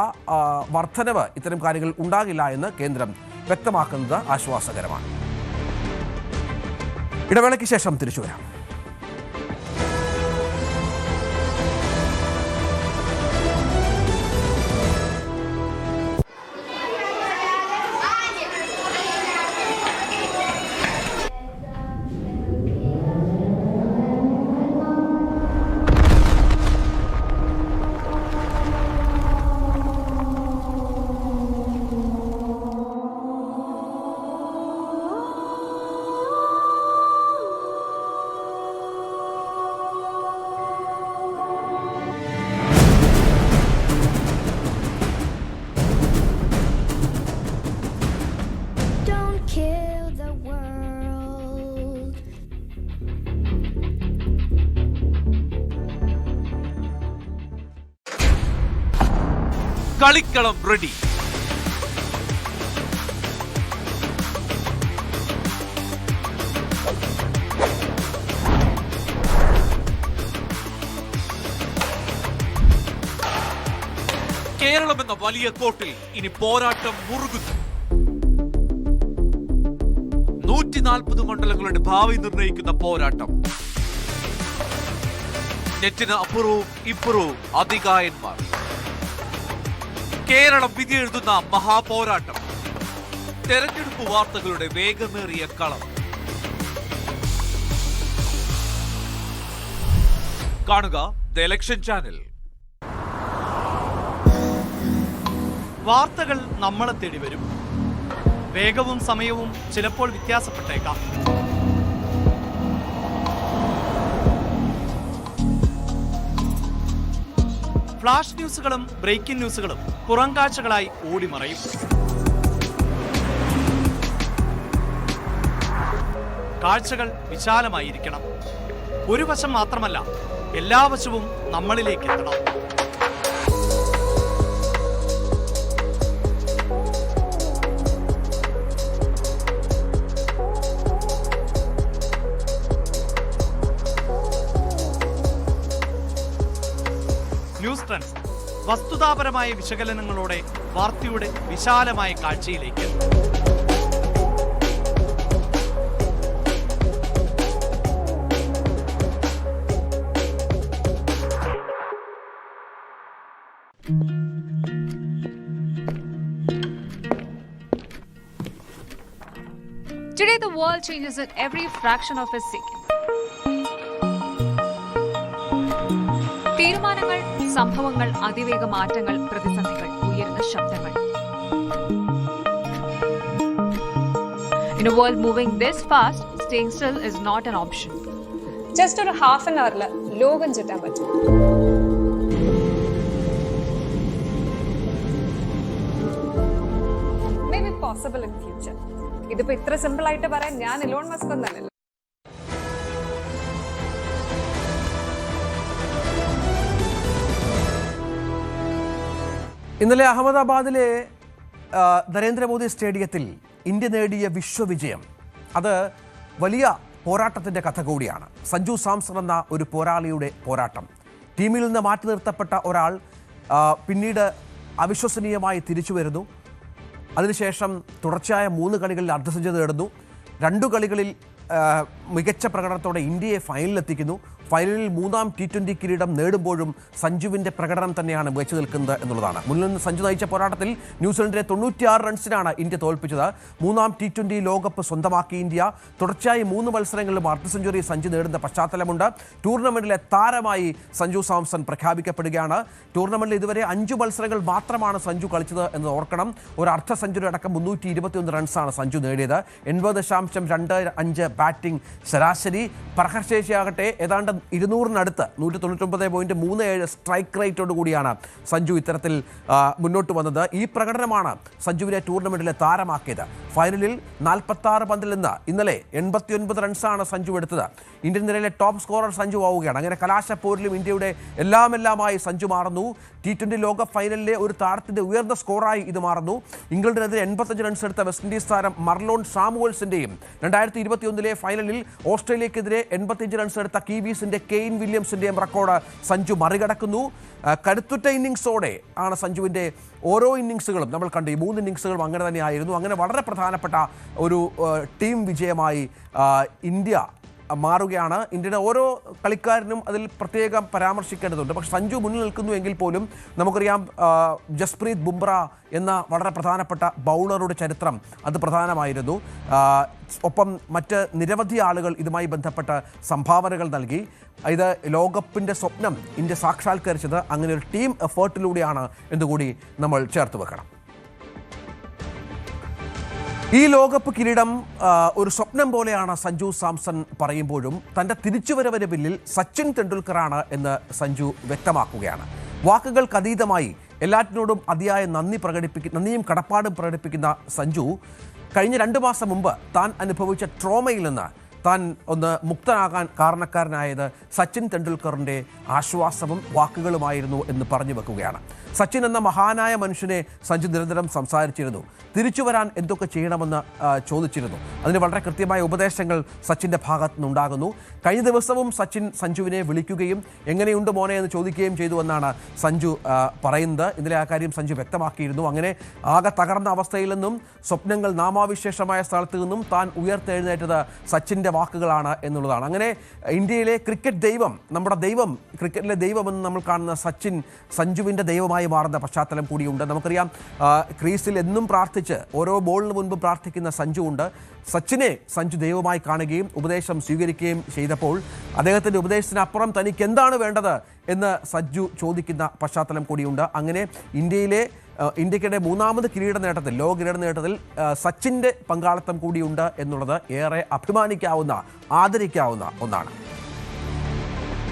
വർധനവ് ഇത്തരം കാര്യങ്ങൾ ഉണ്ടാകില്ല എന്ന് കേന്ദ്രം വ്യക്തമാക്കുന്നത് ആശ്വാസകരമാണ്. ഇടവേളയ്ക്ക് ശേഷം തിരിച്ചു വരാം. കളിക്കളം റെഡി. കേരളം എന്ന വലിയ കോട്ടിൽ ഇനി പോരാട്ടം മുറുകുന്നു. 140 മണ്ഡലങ്ങളുടെ ഭാവി നിർണയിക്കുന്ന പോരാട്ടം. നെറ്റിന് അപ്പുറവും ഇപ്പുറവും അതികായന്മാർ. കേരളം വിധിയെഴുതുന്ന മഹാപോരാട്ടം. തെരഞ്ഞെടുപ്പ് വാർത്തകളുടെ വേഗമേറിയ കളം. കാണുക ദ ഇലക്ഷൻ ചാനൽ. വാർത്തകൾ നമ്മളെ തേടി വരും. വേഗവും സമയവും ചിലപ്പോൾ വ്യത്യാസപ്പെട്ടേക്കാം. ഫ്ലാഷ് ന്യൂസുകളും ബ്രേക്കിംഗ് ന്യൂസുകളും പുറംകാഴ്ചകളായി ഓടിമറയും. കാഴ്ചകൾ വിശാലമായിരിക്കണം. ഒരു വശം മാത്രമല്ല, എല്ലാ വശവും നമ്മളിലേക്ക് എത്തണം. ന്യൂസ് ട്രെൻഡ്സ്, വസ്തുതാപരമായ വിശകലനങ്ങളോടെ വാർത്തയുടെ വിശാലമായ കാഴ്ചയിലേക്ക്. Today, the world changes at every fraction of a second. തീരുമാനങ്ങൾ, സംഭവങ്ങൾ, അതിവേഗ മാറ്റങ്ങൾ, പ്രതിസന്ധികൾ, ഉയർന്ന ശബ്ദങ്ങൾ. In a world moving this fast, staying still is not an option. Just ഒരു half an hour ലോകം ചുറ്റാൻ പറ്റും. Maybe possible in future. ഇതിപ്പോ ഇത്ര സിമ്പിൾ ആയിട്ട് പറയാൻ ഞാൻ എലോൺ മസ്ക് ഒന്നല്ലല്ലോ. ഇന്നലെ അഹമ്മദാബാദിലെ നരേന്ദ്രമോദി സ്റ്റേഡിയത്തിൽ ഇന്ത്യ നേടിയ വിശ്വവിജയം അത് വലിയ പോരാട്ടത്തിൻ്റെ കഥ കൂടിയാണ്. സഞ്ജു സാംസൺ എന്ന ഒരു പോരാളിയുടെ പോരാട്ടം. ടീമിൽ നിന്ന് മാറ്റി നിർത്തപ്പെട്ട ഒരാൾ പിന്നീട് അവിശ്വസനീയമായി തിരിച്ചു വരുന്നു. അതിനുശേഷം തുടർച്ചയായ 3 കളികളിൽ അർദ്ധസെഞ്ചുറി നേടുന്നു. 2 കളികളിൽ മികച്ച പ്രകടനത്തോടെ ഇന്ത്യയെ ഫൈനലിലെത്തിക്കുന്നു. ഫൈനലിൽ 3ാം T20 കിരീടം നേടുമ്പോഴും സഞ്ജുവിൻ്റെ പ്രകടനം തന്നെയാണ് മികച്ചു നിൽക്കുന്നത് എന്നുള്ളതാണ്. മുന്നിൽ നിന്ന് സഞ്ജു നയിച്ച പോരാട്ടത്തിൽ ന്യൂസിലൻഡിനെ 96 റൺസിനാണ് ഇന്ത്യ തോൽപ്പിച്ചത്. 3ാം T20 ലോകകപ്പ് സ്വന്തമാക്കി ഇന്ത്യ. തുടർച്ചയായി 3 മത്സരങ്ങളിലും അർദ്ധ സെഞ്ചുറി സഞ്ജു നേടുന്ന പശ്ചാത്തലമുണ്ട്. ടൂർണമെന്റിലെ താരമായി സഞ്ജു സാംസൺ പ്രഖ്യാപിക്കപ്പെടുകയാണ്. ടൂർണമെന്റിൽ ഇതുവരെ 5 മത്സരങ്ങൾ മാത്രമാണ് സഞ്ജു കളിച്ചത് എന്ന് ഓർക്കണം. ഒരു അർദ്ധ സെഞ്ചുറി അടക്കം 321 റൺസാണ് സഞ്ജു നേടിയത്. 80.25 ബാറ്റിംഗ് ശരാശരി. പ്രഹരശേഷിയാകട്ടെ ഏതാണ്ട് 200-നടുത്ത് 199.37 സ്ട്രൈക്ക് റേറ്റോട് കൂടിയാണ് സഞ്ജു ഇത്തരത്തിൽ മുന്നോട്ട് വന്നത്. ഈ പ്രകടനമാണ് സഞ്ജുവിനെ ടൂർണമെന്റിലെ താരമാക്കിയത്. ഫൈനലിൽ 46 പന്തിൽ നിന്ന് ഇന്നലെ 89 റൺസാണ് സഞ്ജു എടുത്തത്. ഇന്ത്യൻ നിരയിലെ ടോപ്പ് സ്കോറർ സഞ്ജു ആവുകയാണ്. അങ്ങനെ കലാശപ്പോരിലും ഇന്ത്യയുടെ എല്ലാമായി സഞ്ജു മാറുന്നു. T20 ലോക ഫൈനലിലെ ഒരു താരത്തിന്റെ ഉയർന്ന സ്കോറായി ഇത് മാറുന്നു. ഇംഗ്ലണ്ടിനെതിരെ 85 റൺസ് എടുത്ത വെസ്റ്റ് ഇൻഡീസ് താരം മർലോൺ സാമുവൽസിന്റെയും 2021 ഫൈനലിൽ ഓസ്ട്രേലിയക്കെതിരെ 85 റൺസ് എടുത്ത കീവീസിന്റെ കെയ്ൻ വില്യംസിന്റെയും റെക്കോർഡ് സഞ്ജു മറികടക്കുന്നു. കരുത്തുറ്റ ഇന്നിങ്സോടെ ആണ് സഞ്ജുവിൻ്റെ ഓരോ ഇന്നിങ്സുകളും നമ്മൾ കണ്ടു. ഈ 3 ഇന്നിങ്സുകളും അങ്ങനെ തന്നെയായിരുന്നു. അങ്ങനെ വളരെ പ്രധാനപ്പെട്ട ഒരു ടീം വിജയമായി ഇന്ത്യ മാറുകയാണ്. ഇന്ത്യയുടെ ഓരോ കളിക്കാരനും അതിൽ പ്രത്യേകം പരാമർശിക്കേണ്ടതുണ്ട്. പക്ഷെ സഞ്ജു മുന്നിൽ നിൽക്കുന്നു എങ്കിൽ പോലും നമുക്കറിയാം ജസ്പ്രീത് ബുംറ എന്ന വളരെ പ്രധാനപ്പെട്ട ബൗളറുടെ ചരിത്രം അത് പ്രധാനമായിരുന്നു. ഒപ്പം മറ്റ് നിരവധി ആളുകൾ ഇതുമായി ബന്ധപ്പെട്ട് സംഭാവനകൾ നൽകി. ഇത് ലോകകപ്പിൻ്റെ സ്വപ്നം ഇന്ത്യ സാക്ഷാത്കരിച്ചത് അങ്ങനെ ഒരു ടീം എഫേർട്ടിലൂടെയാണ് എന്നുകൂടി നമ്മൾ ചേർത്ത് വെക്കണം. ഈ ലോകകപ്പ് കിരീടം ഒരു സ്വപ്നം പോലെയാണ് സഞ്ജു സാംസൺ പറയുമ്പോഴും തൻ്റെ തിരിച്ചുവരവിന് പിന്നിൽ സച്ചിൻ തെണ്ടുൽക്കറാണ് എന്ന് സഞ്ജു വ്യക്തമാക്കുകയാണ്. വാക്കുകൾക്കതീതമായി എല്ലാറ്റിനോടും അതിയായ നന്ദിയും കടപ്പാടും പ്രകടിപ്പിക്കുന്ന സഞ്ജു കഴിഞ്ഞ 2 മാസം മുമ്പ് താൻ അനുഭവിച്ച ട്രോമയിൽ നിന്ന് താൻ ഒന്ന് മുക്തനാകാൻ കാരണക്കാരനായത് സച്ചിൻ തെണ്ടുൽക്കറിൻ്റെ ആശ്വാസവും വാക്കുകളുമായിരുന്നു എന്ന് പറഞ്ഞു വെക്കുകയാണ്. സച്ചിൻ എന്ന മഹാനായ മനുഷ്യനെ സഞ്ജു നിരന്തരം സംസാരിച്ചിരുന്നു. തിരിച്ചു വരാൻ എന്തൊക്കെ ചെയ്യണമെന്ന് ചോദിച്ചിരുന്നു. അതിന് വളരെ കൃത്യമായ ഉപദേശങ്ങൾ സച്ചിൻ്റെ ഭാഗത്തു നിന്നുണ്ടാകുന്നു. കഴിഞ്ഞ ദിവസവും സച്ചിൻ സഞ്ജുവിനെ വിളിക്കുകയും എങ്ങനെയുണ്ട് മോനെ എന്ന് ചോദിക്കുകയും ചെയ്തു എന്നാണ് സഞ്ജു പറയുന്നത്. ഇന്നലെ ആ കാര്യം സഞ്ജു വ്യക്തമാക്കിയിരുന്നു. അങ്ങനെ ആകെ തകർന്ന അവസ്ഥയിൽ നിന്നും സ്വപ്നങ്ങൾ നാമാവിശേഷമായ സ്ഥലത്ത് നിന്നും താൻ ഉയർത്തെഴുന്നേറ്റത് സച്ചിൻ്റെ വാക്കുകളാണ് എന്നുള്ളതാണ്. അങ്ങനെ ഇന്ത്യയിലെ ക്രിക്കറ്റ് ദൈവം, നമ്മുടെ ദൈവം, ക്രിക്കറ്റിലെ ദൈവമെന്ന് നമ്മൾ കാണുന്ന സച്ചിൻ സഞ്ജുവിൻ്റെ ദൈവമായി മാറുന്ന പശ്ചാത്തലം കൂടിയുണ്ട്. നമുക്കറിയാം ക്രീസിൽ എന്നും പ്രാർത്ഥിച്ച് ഓരോ ബോളിന് മുൻപ് പ്രാർത്ഥിക്കുന്ന സഞ്ജു ഉണ്ട്. സച്ചിനെ സഞ്ജു ദൈവമായി കാണുകയും ഉപദേശം സ്വീകരിക്കുകയും ചെയ്തപ്പോൾ അദ്ദേഹത്തിൻ്റെ ഉപദേശത്തിനപ്പുറം തനിക്ക് എന്താണ് വേണ്ടത് എന്ന് സഞ്ജു ചോദിക്കുന്ന പശ്ചാത്തലം കൂടിയുണ്ട്. അങ്ങനെ ഇന്ത്യക്കിടെ 3ാമത് കിരീട നേട്ടത്തിൽ, ലോക കിരീട നേട്ടത്തിൽ സച്ചിൻ്റെ പങ്കാളിത്തം കൂടിയുണ്ട് എന്നുള്ളത് ഏറെ അഭിമാനിക്കാവുന്ന, ആദരിക്കാവുന്ന ഒന്നാണ്.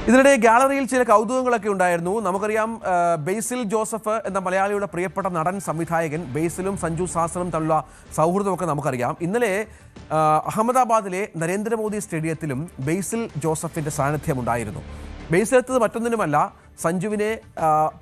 ഇതിനിടെ ഗാലറിയിൽ ചില കൗതുകങ്ങളൊക്കെ ഉണ്ടായിരുന്നു. നമുക്കറിയാം ബേസിൽ ജോസഫ് എന്ന മലയാളിയുടെ പ്രിയപ്പെട്ട നടൻ, സംവിധായകൻ. ബേസിലും സഞ്ജു സാംസണും തമ്മിലുള്ള സൗഹൃദമൊക്കെ നമുക്കറിയാം. ഇന്നലെ അഹമ്മദാബാദിലെ നരേന്ദ്രമോദി സ്റ്റേഡിയത്തിലും ബേസിൽ ജോസഫിൻ്റെ സാന്നിധ്യമുണ്ടായിരുന്നു. ബേസിലെത്തത് മറ്റൊന്നിനുമല്ല, സഞ്ജുവിനെ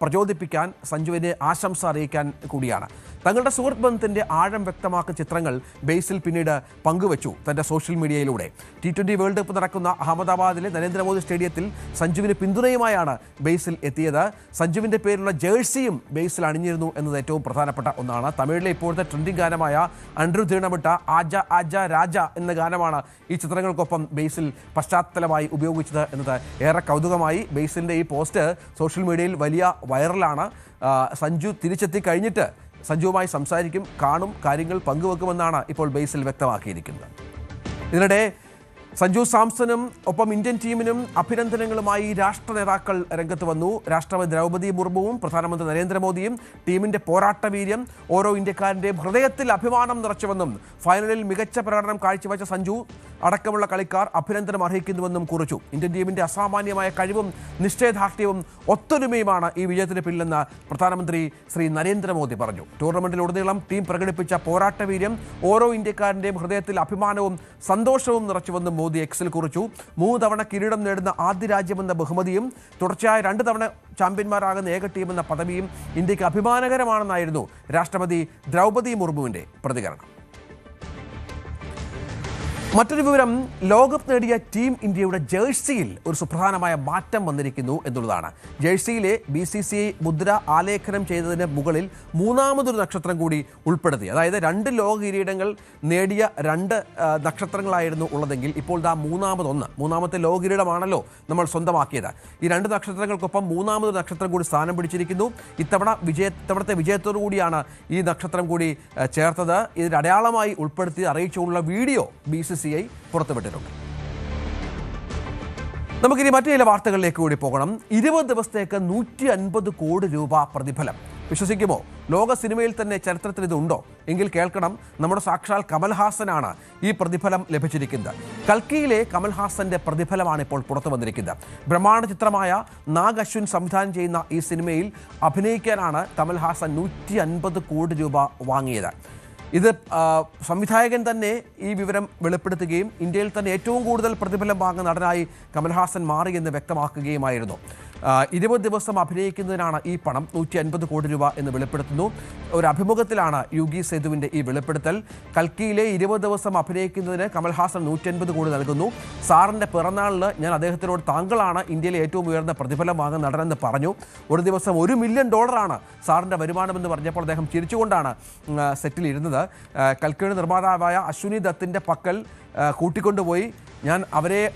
പ്രചോദിപ്പിക്കാൻ, സഞ്ജുവിനെ ആശംസ അറിയിക്കാൻ കൂടിയാണ്. തങ്ങളുടെ സുഹൃത്ത് ബന്ധത്തിൻ്റെ ആഴം വ്യക്തമാക്കുന്ന ചിത്രങ്ങൾ ബേസിൽ പിന്നീട് പങ്കുവച്ചു തൻ്റെ സോഷ്യൽ മീഡിയയിലൂടെ. T20 വേൾഡ് കപ്പ് നടക്കുന്ന അഹമ്മദാബാദിലെ നരേന്ദ്രമോദി സ്റ്റേഡിയത്തിൽ സഞ്ജുവിന് പിന്തുണയുമായാണ് ബേസിൽ എത്തിയത്. സഞ്ജുവിൻ്റെ പേരുള്ള ജേഴ്സിയും ബേസിൽ അണിഞ്ഞിരുന്നു എന്നത് ഏറ്റവും പ്രധാനപ്പെട്ട ഒന്നാണ്. തമിഴിലെ ഇപ്പോഴത്തെ ട്രെൻഡിങ് ഗാനമായ അൻഡ്രു തീണമിട്ട ആജ ആജ രാജ എന്ന ഗാനമാണ് ഈ ചിത്രങ്ങൾക്കൊപ്പം ബേസിൽ പശ്ചാത്തലമായി ഉപയോഗിച്ചത് എന്നത് ഏറെ കൗതുകമായി. ബേസിലിൻ്റെ ഈ പോസ്റ്റ് സോഷ്യൽ മീഡിയയിൽ വലിയ വൈറലാണ്. സഞ്ജു തിരിച്ചെത്തി കഴിഞ്ഞിട്ട് സഞ്ജുവുമായി സംസാരിക്കും, കാണും, കാര്യങ്ങൾ പങ്കുവെക്കുമെന്നാണ് ഇപ്പോൾ ബേസിൽ വ്യക്തമാക്കിയിരിക്കുന്നത്. ഇതിനിടെ സഞ്ജു സാംസണും ഒപ്പം ഇന്ത്യൻ ടീമിനും അഭിനന്ദനങ്ങളുമായി രാഷ്ട്ര നേതാക്കൾ രംഗത്ത് വന്നു. രാഷ്ട്രപതി ദ്രൗപദി മുർമുവും പ്രധാനമന്ത്രി നരേന്ദ്രമോദിയും ടീമിന്റെ പോരാട്ടവീര്യം ഓരോ ഇന്ത്യക്കാരന്റെയും ഹൃദയത്തിൽ അഭിമാനം നിറച്ചുവെന്നും ഫൈനലിൽ മികച്ച പ്രകടനം കാഴ്ചവെച്ച സഞ്ജു അടക്കമുള്ള കളിക്കാർ അഭിനന്ദനം അർഹിക്കുന്നുവെന്നും കുറിച്ചു. ഇന്ത്യൻ ടീമിന്റെ അസാമാന്യമായ കഴിവും നിശ്ചയദാർഢ്യവും ഒത്തൊരുമയുമാണ് ഈ വിജയത്തിന് പിന്നിലെന്ന് പ്രധാനമന്ത്രി ശ്രീ നരേന്ദ്രമോദി പറഞ്ഞു. ടൂർണമെന്റിലുടനീളം ടീം പ്രകടിപ്പിച്ച പോരാട്ടവീര്യം ഓരോ ഇന്ത്യക്കാരന്റെയും ഹൃദയത്തിൽ അഭിമാനവും സന്തോഷവും നിറച്ചുവെന്നും മോദി എക്സിൽ കുറിച്ചു. 3 തവണ കിരീടം നേടുന്ന ആദ്യ രാജ്യമെന്ന ബഹുമതിയും തുടർച്ചയായ 2 തവണ ചാമ്പ്യന്മാരാകുന്ന ഏക ടീമെന്ന പദവിയും ഇന്ത്യക്ക് അഭിമാനകരമാണെന്നായിരുന്നു രാഷ്ട്രപതി ദ്രൗപദി മുർമുവിന്റെ പ്രതികരണം. മറ്റൊരു വിവരം, ലോകകപ്പ് നേടിയ ടീം ഇന്ത്യയുടെ ജേഴ്സിയിൽ ഒരു സുപ്രധാനമായ മാറ്റം വന്നിരിക്കുന്നു എന്നുള്ളതാണ്. ജേഴ്സിയിലെ BCCI മുദ്ര ആലേഖനം ചെയ്തതിന് മുകളിൽ 3ാമതൊരു നക്ഷത്രം കൂടി ഉൾപ്പെടുത്തി. അതായത് 2 ലോക കിരീടങ്ങൾ നേടിയ 2 നക്ഷത്രങ്ങളായിരുന്നു ഉള്ളതെങ്കിൽ ഇപ്പോൾ ദാ 3ാമത്തെ ലോക കിരീടമാണല്ലോ നമ്മൾ സ്വന്തമാക്കിയത്. ഈ 2 നക്ഷത്രങ്ങൾക്കൊപ്പം 3ാമതൊരു നക്ഷത്രം കൂടി സ്ഥാനം പിടിച്ചിരിക്കുന്നു. ഇത്തവണത്തെ വിജയത്തോടു കൂടിയാണ് ഈ നക്ഷത്രം കൂടി ചേർത്തത്. ഇതിന് അടയാളമായി ഉൾപ്പെടുത്തി അറിയിച്ചുള്ള വീഡിയോ BCCI പുറത്തുവിട്ടിട്ടുണ്ട്. നമുക്കിനി മറ്റു ചില വാർത്തകളിലേക്ക് കൂടി പോകണം. 20 ദിവസത്തേക്ക് 150 കോടി രൂപ പ്രതിഫലം. വിശ്വസിക്കുമോ? ലോക സിനിമയിൽ തന്നെ ചരിത്രത്തിൽ ഇതുണ്ടോ? എങ്കിൽ കേൾക്കണം. നമ്മുടെ സാക്ഷാൽ കമൽഹാസനാണ് ഈ പ്രതിഫലം ലഭിച്ചിരിക്കുന്നത്. കൽക്കിയിലെ കമൽഹാസന്റെ പ്രതിഫലമാണ് ഇപ്പോൾ പുറത്തു വന്നിരിക്കുന്നത്. ബ്രഹ്മാണ്ഡ ചിത്രമായ നാഗ് അശ്വിൻ സംവിധാനം ചെയ്യുന്ന ഈ സിനിമയിൽ അഭിനയിക്കാനാണ് കമൽഹാസൻ 150 കോടി രൂപ വാങ്ങിയത്. ഇത് സംവിധായകൻ തന്നെ ഈ വിവരം വെളിപ്പെടുത്തുകയും ഇന്ത്യയിൽ തന്നെ ഏറ്റവും കൂടുതൽ പ്രതിഫലം വാങ്ങുന്ന നടനായി കമൽഹാസൻ മാറിയെന്ന് വ്യക്തമാക്കുകയുമായിരുന്നു. 20 ദിവസം അഭിനയിക്കുന്നതിനാണ് ഈ പണം 150 കോടി രൂപ എന്ന് വെളിപ്പെടുത്തുന്നു. ഒരു അഭിമുഖത്തിലാണ് യുഗി സേതുവിൻ്റെ ഈ വെളിപ്പെടുത്തൽ. കൽക്കിയിലെ 20 ദിവസം അഭിനയിക്കുന്നതിന് കമൽഹാസൻ 150 കോടി നൽകുന്നു. സാറിൻ്റെ പിറന്നാളിന് ഞാൻ അദ്ദേഹത്തിനോട് താങ്കളാണ് ഇന്ത്യയിലെ ഏറ്റവും ഉയർന്ന പ്രതിഫലം വാങ്ങുന്ന നടനെന്ന് പറഞ്ഞു. ഒരു ദിവസം $1 മില്യൺ സാറിൻ്റെ വരുമാനമെന്ന് പറഞ്ഞപ്പോൾ അദ്ദേഹം ചിരിച്ചുകൊണ്ടാണ് സെറ്റിൽ ഇരുന്നത്. കൽക്കിയുടെ നിർമ്മാതാവായ അശ്വിനി ദത്തിൻ്റെ പക്കൽ കൂട്ടിക്കൊണ്ടുപോയി ഞാൻ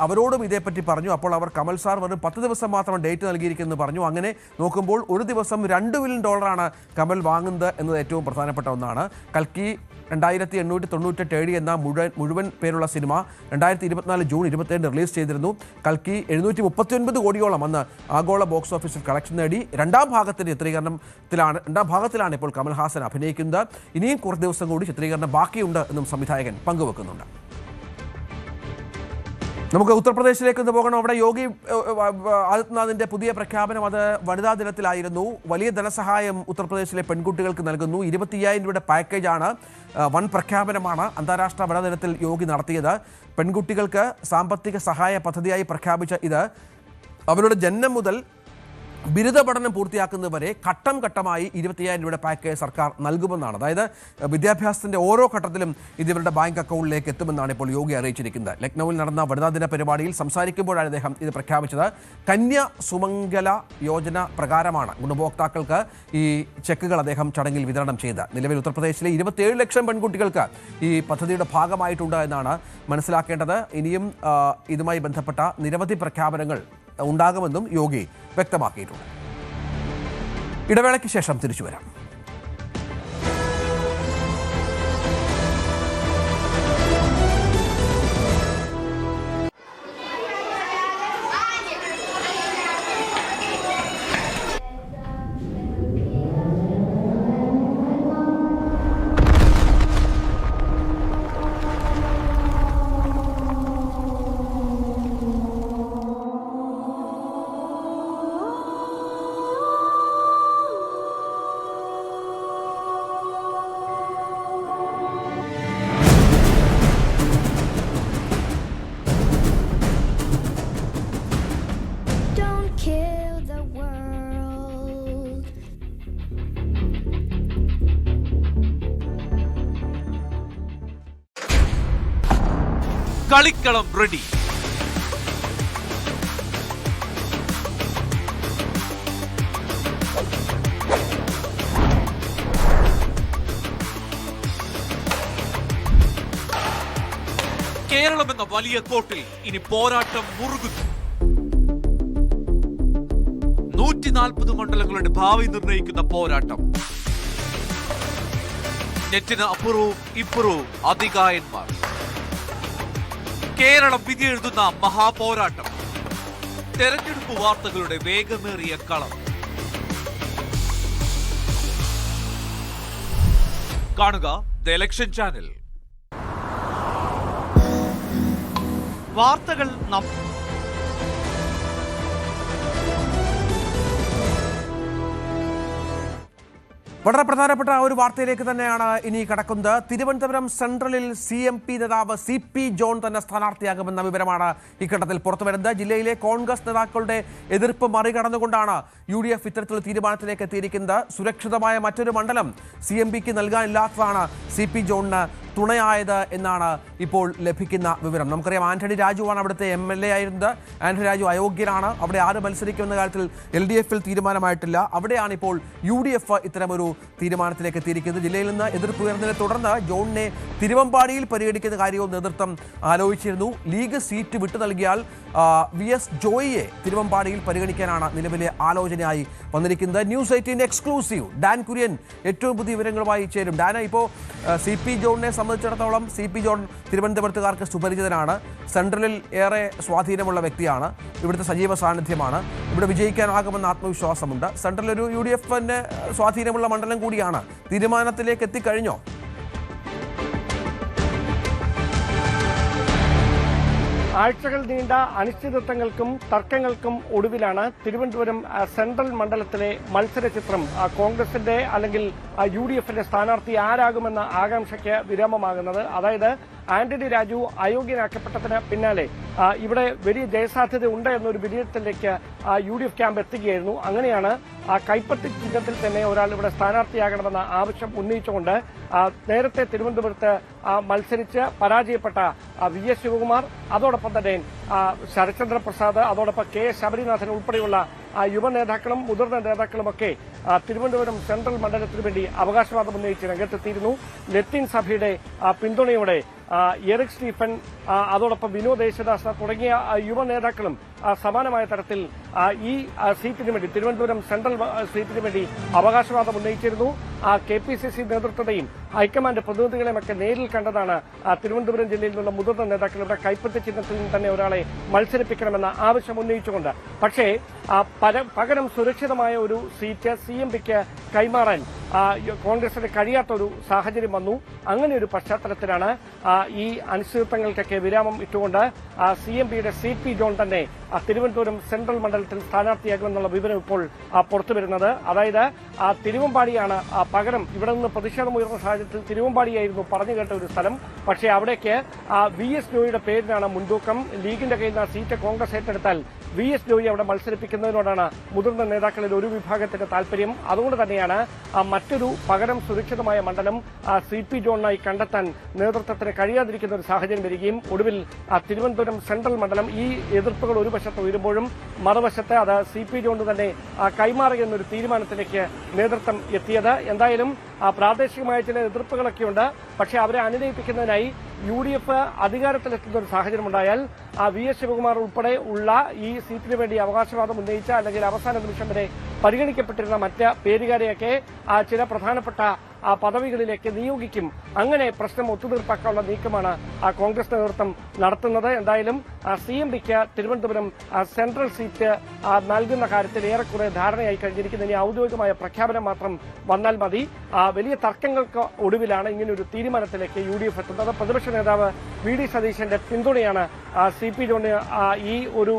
അവരോടും ഇതേപ്പറ്റി പറഞ്ഞു. അപ്പോൾ അവർ കമൽ സാർ വെറും 10 ദിവസം മാത്രം ഡേറ്റ് നൽകിയിരിക്കുമെന്ന് പറഞ്ഞു. അങ്ങനെ നോക്കുമ്പോൾ ഒരു ദിവസം $2 മില്യൺ കമൽ വാങ്ങുന്നത് എന്നത് ഏറ്റവും പ്രധാനപ്പെട്ട ഒന്നാണ്. കൽക്കി 2898 AD എന്ന മുഴുവൻ പേരുള്ള സിനിമ 2024 ജൂൺ 27 റിലീസ് ചെയ്തിരുന്നു. കൽക്കി 739 കോടിയോളം അന്ന് ആഗോള ബോക്സ് ഓഫീസിൽ കളക്ഷൻ നേടി. രണ്ടാം ഭാഗത്തിലാണ് ഇപ്പോൾ കമൽഹാസൻ അഭിനയിക്കുന്നത്. ഇനിയും കുറച്ച് ദിവസം കൂടി ചിത്രീകരണം ബാക്കിയുണ്ട് എന്നും സംവിധായകൻ പങ്കുവെക്കുന്നുണ്ട്. നമുക്ക് ഉത്തർപ്രദേശിലേക്ക് ഒന്ന് പോകണം. അവിടെ യോഗി ആദിത്യനാഥിൻ്റെ പുതിയ പ്രഖ്യാപനം അത് വനിതാ ദിനത്തിലായിരുന്നു. വലിയ ധനസഹായം ഉത്തർപ്രദേശിലെ പെൺകുട്ടികൾക്ക് നൽകുന്നു. 25,000 രൂപയുടെ പാക്കേജാണ്. വൻ പ്രഖ്യാപനമാണ് അന്താരാഷ്ട്ര വനിതാ ദിനത്തിൽ യോഗി നടത്തിയത്. പെൺകുട്ടികൾക്ക് സാമ്പത്തിക സഹായ പദ്ധതിയായി പ്രഖ്യാപിച്ച ഇത് അവരുടെ ജന്മം മുതൽ ബിരുദ പഠനം പൂർത്തിയാക്കുന്നതുവരെ ഘട്ടം ഘട്ടമായി 25,000 രൂപയുടെ പാക്കേജ് സർക്കാർ നൽകുമെന്നാണ്. അതായത് വിദ്യാഭ്യാസത്തിൻ്റെ ഓരോ ഘട്ടത്തിലും ഇത് ഇവരുടെ ബാങ്ക് അക്കൗണ്ടിലേക്ക് എത്തുമെന്നാണ് ഇപ്പോൾ യോഗി അറിയിച്ചിരിക്കുന്നത്. ലക്നൌവിൽ നടന്ന വനിതാ ദിന പരിപാടിയിൽ സംസാരിക്കുമ്പോഴാണ് അദ്ദേഹം ഇത് പ്രഖ്യാപിച്ചത്. കന്യ സുമംഗല യോജന പ്രകാരമാണ് ഗുണഭോക്താക്കൾക്ക് ഈ ചെക്കുകൾ അദ്ദേഹം ചടങ്ങിൽ വിതരണം ചെയ്തത്. നിലവിൽ ഉത്തർപ്രദേശിലെ 27 ലക്ഷം പെൺകുട്ടികൾക്ക് ഈ പദ്ധതിയുടെ ഭാഗമായിട്ടുണ്ട് എന്നാണ് മനസ്സിലാക്കേണ്ടത്. ഇനിയും ഇതുമായി ബന്ധപ്പെട്ട നിരവധി പ്രഖ്യാപനങ്ങൾ ഉണ്ടാകുമെന്നും യോഗി വ്യക്തമാക്കിയിട്ടുണ്ട്. ഇടവേളയ്ക്ക് ശേഷം തിരിച്ചു വരാം. കളിക്കളം റെഡി. കേരളം എന്ന വലിയ കോട്ടിൽ ഇനി പോരാട്ടം മുറുകുന്നു. 140 മണ്ഡലങ്ങളുടെ ഭാവി നിർണ്ണയിക്കുന്ന പോരാട്ടം. നെറ്റിന് അപ്പുറവും ഇപ്പുറവും അതികായന്മാർ. കേരളം വിധി എഴുതുന്ന മഹാപോരാട്ടം. തെരഞ്ഞെടുപ്പ് വാർത്തകളുടെ വേഗമേറിയ കളം. കാണുക ദ ഇലക്ഷൻ ചാനൽ. വാർത്തകൾ വളരെ പ്രധാനപ്പെട്ട ഒരു വാർത്തയിലേക്ക് തന്നെയാണ് ഇനി കടക്കുന്നത്. തിരുവനന്തപുരം സെൻട്രലിൽ CMP നേതാവ് CP ജോൺ തന്നെ സ്ഥാനാർത്ഥിയാകുമെന്ന വിവരമാണ് ഇഘട്ടത്തിൽ പുറത്തുവരുന്നത്. ജില്ലയിലെ കോൺഗ്രസ് നേതാക്കളുടെ എതിർപ്പ് മറികടന്നുകൊണ്ടാണ് UDF ഇത്തരത്തിലുള്ള തീരുമാനത്തിലേക്ക് എത്തിയിരിക്കുന്നത്. സുരക്ഷിതമായ മറ്റൊരു മണ്ഡലം CMPക്ക് നൽകാനില്ലാത്തതാണ് CP ജോണിന് തുണയായത് എന്നാണ് ഇപ്പോൾ ലഭിക്കുന്ന വിവരം. നമുക്കറിയാം ആന്റണി രാജുവാണ് അവിടുത്തെ MLA ആയിരുന്നത്. ആന്റണി രാജു അയോഗ്യനാണ്. അവിടെ ആര് മത്സരിക്കുമെന്ന കാര്യത്തിൽ LDFൽ തീരുമാനമായിട്ടില്ല. അവിടെയാണ് ഇപ്പോൾ UDF ഇത്തരമൊരു തീരുമാനത്തിലേക്ക് എത്തിയിരിക്കുന്നത്. ജില്ലയിൽ നിന്ന് എതിർപ്പ് ഉയർന്നതിനെ തുടർന്ന് ജോണിനെ തിരുവമ്പാടിയിൽ പരിഗണിക്കുന്ന കാര്യവും നേതൃത്വം ആലോചിച്ചിരുന്നു. ലീഗ് സീറ്റ് വിട്ടു നൽകിയാൽ VS ജോയിയെ തിരുവമ്പാടിയിൽ പരിഗണിക്കാനാണ് നിലവിലെ ആലോചനയായി വന്നിരിക്കുന്നത്. ന്യൂസ് 18 എക്സ്ക്ലൂസീവ് ഡാൻ കുര്യൻ ഏറ്റവും പുതിയ വിവരങ്ങളുമായി ചേരും. ഡാന, ഇപ്പോൾ CP ജോണിനെ സംബന്ധിച്ചിടത്തോളം CP ജോൺ തിരുവനന്തപുരത്തുകാർക്ക് സുപരിചിതനാണ്. സെൻട്രലിൽ ഏറെ സ്വാധീനമുള്ള വ്യക്തിയാണ്. ഇവിടുത്തെ സജീവ സാന്നിധ്യമാണ്. ഇവിടെ വിജയിക്കാനാകുമെന്ന ആത്മവിശ്വാസമുണ്ട്. സെൻട്രൽ ഒരു UDFന് സ്വാധീനമുള്ള മണ്ഡലം കൂടിയാണ്. തീരുമാനത്തിലേക്ക് എത്തിക്കഴിഞ്ഞോ? ആഴ്ചകൾ നീണ്ട അനിശ്ചിതത്വങ്ങൾക്കും തർക്കങ്ങൾക്കും ഒടുവിലാണ് തിരുവനന്തപുരം സെൻട്രൽ മണ്ഡലത്തിലെ മത്സരചിത്രം കോൺഗ്രസിന്റെ അല്ലെങ്കിൽ UDFന്റെ സ്ഥാനാർത്ഥി ആരാകുമെന്ന ആകാംക്ഷയ്ക്ക് വിരാമമാകുന്നത്. അതായത് ആന്റണി രാജു അയോഗ്യനാക്കപ്പെട്ടതിന് പിന്നാലെ ഇവിടെ വലിയ ജയസാധ്യത ഉണ്ട് എന്നൊരു വിലയിരുത്തലിലേക്ക് UDF ക്യാമ്പ് എത്തുകയായിരുന്നു. അങ്ങനെയാണ് കൈപ്പത്തി ചിഹ്നത്തിൽ തന്നെ ഒരാൾ ഇവിടെ സ്ഥാനാർത്ഥിയാകണമെന്ന ആവശ്യം ഉന്നയിച്ചുകൊണ്ട് നേരത്തെ തിരുവനന്തപുരത്ത് മത്സരിച്ച് പരാജയപ്പെട്ട VS ശിവകുമാർ, അതോടൊപ്പം തന്നെ ശരത്ചന്ദ്ര പ്രസാദ്, അതോടൊപ്പം K ശബരിനാഥൻ ഉൾപ്പെടെയുള്ള യുവ നേതാക്കളും മുതിർന്ന നേതാക്കളുമൊക്കെ തിരുവനന്തപുരം സെൻട്രൽ മണ്ഡലത്തിനു വേണ്ടി അവകാശവാദം ഉന്നയിച്ച് രംഗത്തെത്തിയിരുന്നു. ലത്തീൻ സഭയുടെ പിന്തുണയോടെ എറിക് സ്റ്റീഫൻ, അതോടൊപ്പം വിനോദ് യേശുദാസ് തുടങ്ങിയ യുവ നേതാക്കളും സമാനമായ തരത്തിൽ ഈ സീറ്റിന് വേണ്ടി തിരുവനന്തപുരം സെൻട്രൽ സീറ്റിന് വേണ്ടി അവകാശവാദം ഉന്നയിച്ചിരുന്നു. KPCC നേതൃത്വത്തെയും ഹൈക്കമാൻഡ് പ്രതിനിധികളെയുമൊക്കെ നേരിൽ കണ്ടതാണ് തിരുവനന്തപുരം ജില്ലയിൽ നിന്നുള്ള മുതിർന്ന നേതാക്കൾ ഇവിടെ കൈപ്പത്തി ചിഹ്നത്തിൽ നിന്ന് തന്നെ ഒരാളെ മത്സരിപ്പിക്കണമെന്ന ആവശ്യം ഉന്നയിച്ചുകൊണ്ട്. പക്ഷേ പകരം സുരക്ഷിതമായ ഒരു സീറ്റ് CMPക്ക് കൈമാറാൻ കോൺഗ്രസിന് കഴിയാത്ത ഒരു സാഹചര്യം വന്നു. അങ്ങനെ ഒരു പശ്ചാത്തലത്തിലാണ് ഈ അനിശ്ചിതത്വങ്ങൾക്കൊക്കെ വിരാമം ഇട്ടുകൊണ്ട് CMPയുടെ CP ജോൺ തന്നെ തിരുവനന്തപുരം സെൻട്രൽ മണ്ഡലത്തിൽ സ്ഥാനാർത്ഥിയാകുമെന്നുള്ള വിവരം ഇപ്പോൾ പുറത്തുവരുന്നത്. അതായത് തിരുവമ്പാടിയാണ് പകരം ഇവിടെ നിന്ന് പ്രതിഷേധമുയർന്ന സാഹചര്യത്തിൽ തിരുവമ്പാടിയായിരുന്നു പറഞ്ഞു കേട്ട ഒരു സ്ഥലം. പക്ഷേ അവിടേക്ക് VS ജോയിയുടെ പേരിനാണ് മുൻതൂക്കം. ലീഗിന്റെ കയ്യിൽ നിന്ന് സീറ്റ് കോൺഗ്രസ് ഏറ്റെടുത്താൽ VS ജോയി അവിടെ മത്സരിപ്പിക്കുന്നതിനോടാണ് മുതിർന്ന നേതാക്കളിൽ ഒരു വിഭാഗത്തിന്റെ താൽപര്യം. അതുകൊണ്ട് തന്നെയാണ് മറ്റൊരു പകരം സുരക്ഷിതമായ മണ്ഡലം CP ജോണിനായി കണ്ടെത്താൻ നേതൃത്വത്തിന് കഴിയാതിരിക്കുന്ന ഒരു സാഹചര്യം വരികയും ഒടുവിൽ തിരുവനന്തപുരം സെൻട്രൽ മണ്ഡലം ഈ എതിർപ്പുകൾ ഒരു വശത്ത് ഉയരുമ്പോഴും മറുവശത്ത് അത് CP ജോണിന് തന്നെ കൈമാറുക എന്നൊരു തീരുമാനത്തിലേക്ക് നേതൃത്വം എത്തിയത്. എന്തായാലും പ്രാദേശികമായ ചില എതിർപ്പുകളൊക്കെയുണ്ട്. പക്ഷേ അവരെ അനുനയിപ്പിക്കുന്നതിനായി UDF അധികാരത്തിലെത്തുന്ന ഒരു സാഹചര്യമുണ്ടായാൽ VS ശിവകുമാർ ഉൾപ്പെടെ ഉള്ള ഈ സീറ്റിന് വേണ്ടി അവകാശവാദം ഉന്നയിച്ച അല്ലെങ്കിൽ അവസാന നിമിഷം വരെ പരിഗണിക്കപ്പെട്ടിരുന്ന മറ്റ് പേരുകാരെയൊക്കെ ചില പ്രധാനപ്പെട്ട പദവികളിലേക്ക് നിയോഗിക്കും. അങ്ങനെ പ്രശ്നം ഒത്തുതീർപ്പാക്കാനുള്ള നീക്കമാണ് കോൺഗ്രസ് നേതൃത്വം നടത്തുന്നത്. എന്തായാലും CMPക്ക് തിരുവനന്തപുരം സെൻട്രൽ സീറ്റ് നൽകുന്ന കാര്യത്തിൽ ഏറെക്കുറെ ധാരണയായി കഴിഞ്ഞിരിക്കുന്ന ഇനി ഔദ്യോഗികമായ പ്രഖ്യാപനം മാത്രം വന്നാൽ മതി. വലിയ തർക്കങ്ങൾക്ക് ഒടുവിലാണ് ഇങ്ങനെയൊരു തീരുമാനത്തിലേക്ക് UDF എത്തുന്നത്. പ്രതിപക്ഷ നേതാവ് VD സതീശന്റെ പിന്തുണയാണ് CP ജോണിന് ഈ ഒരു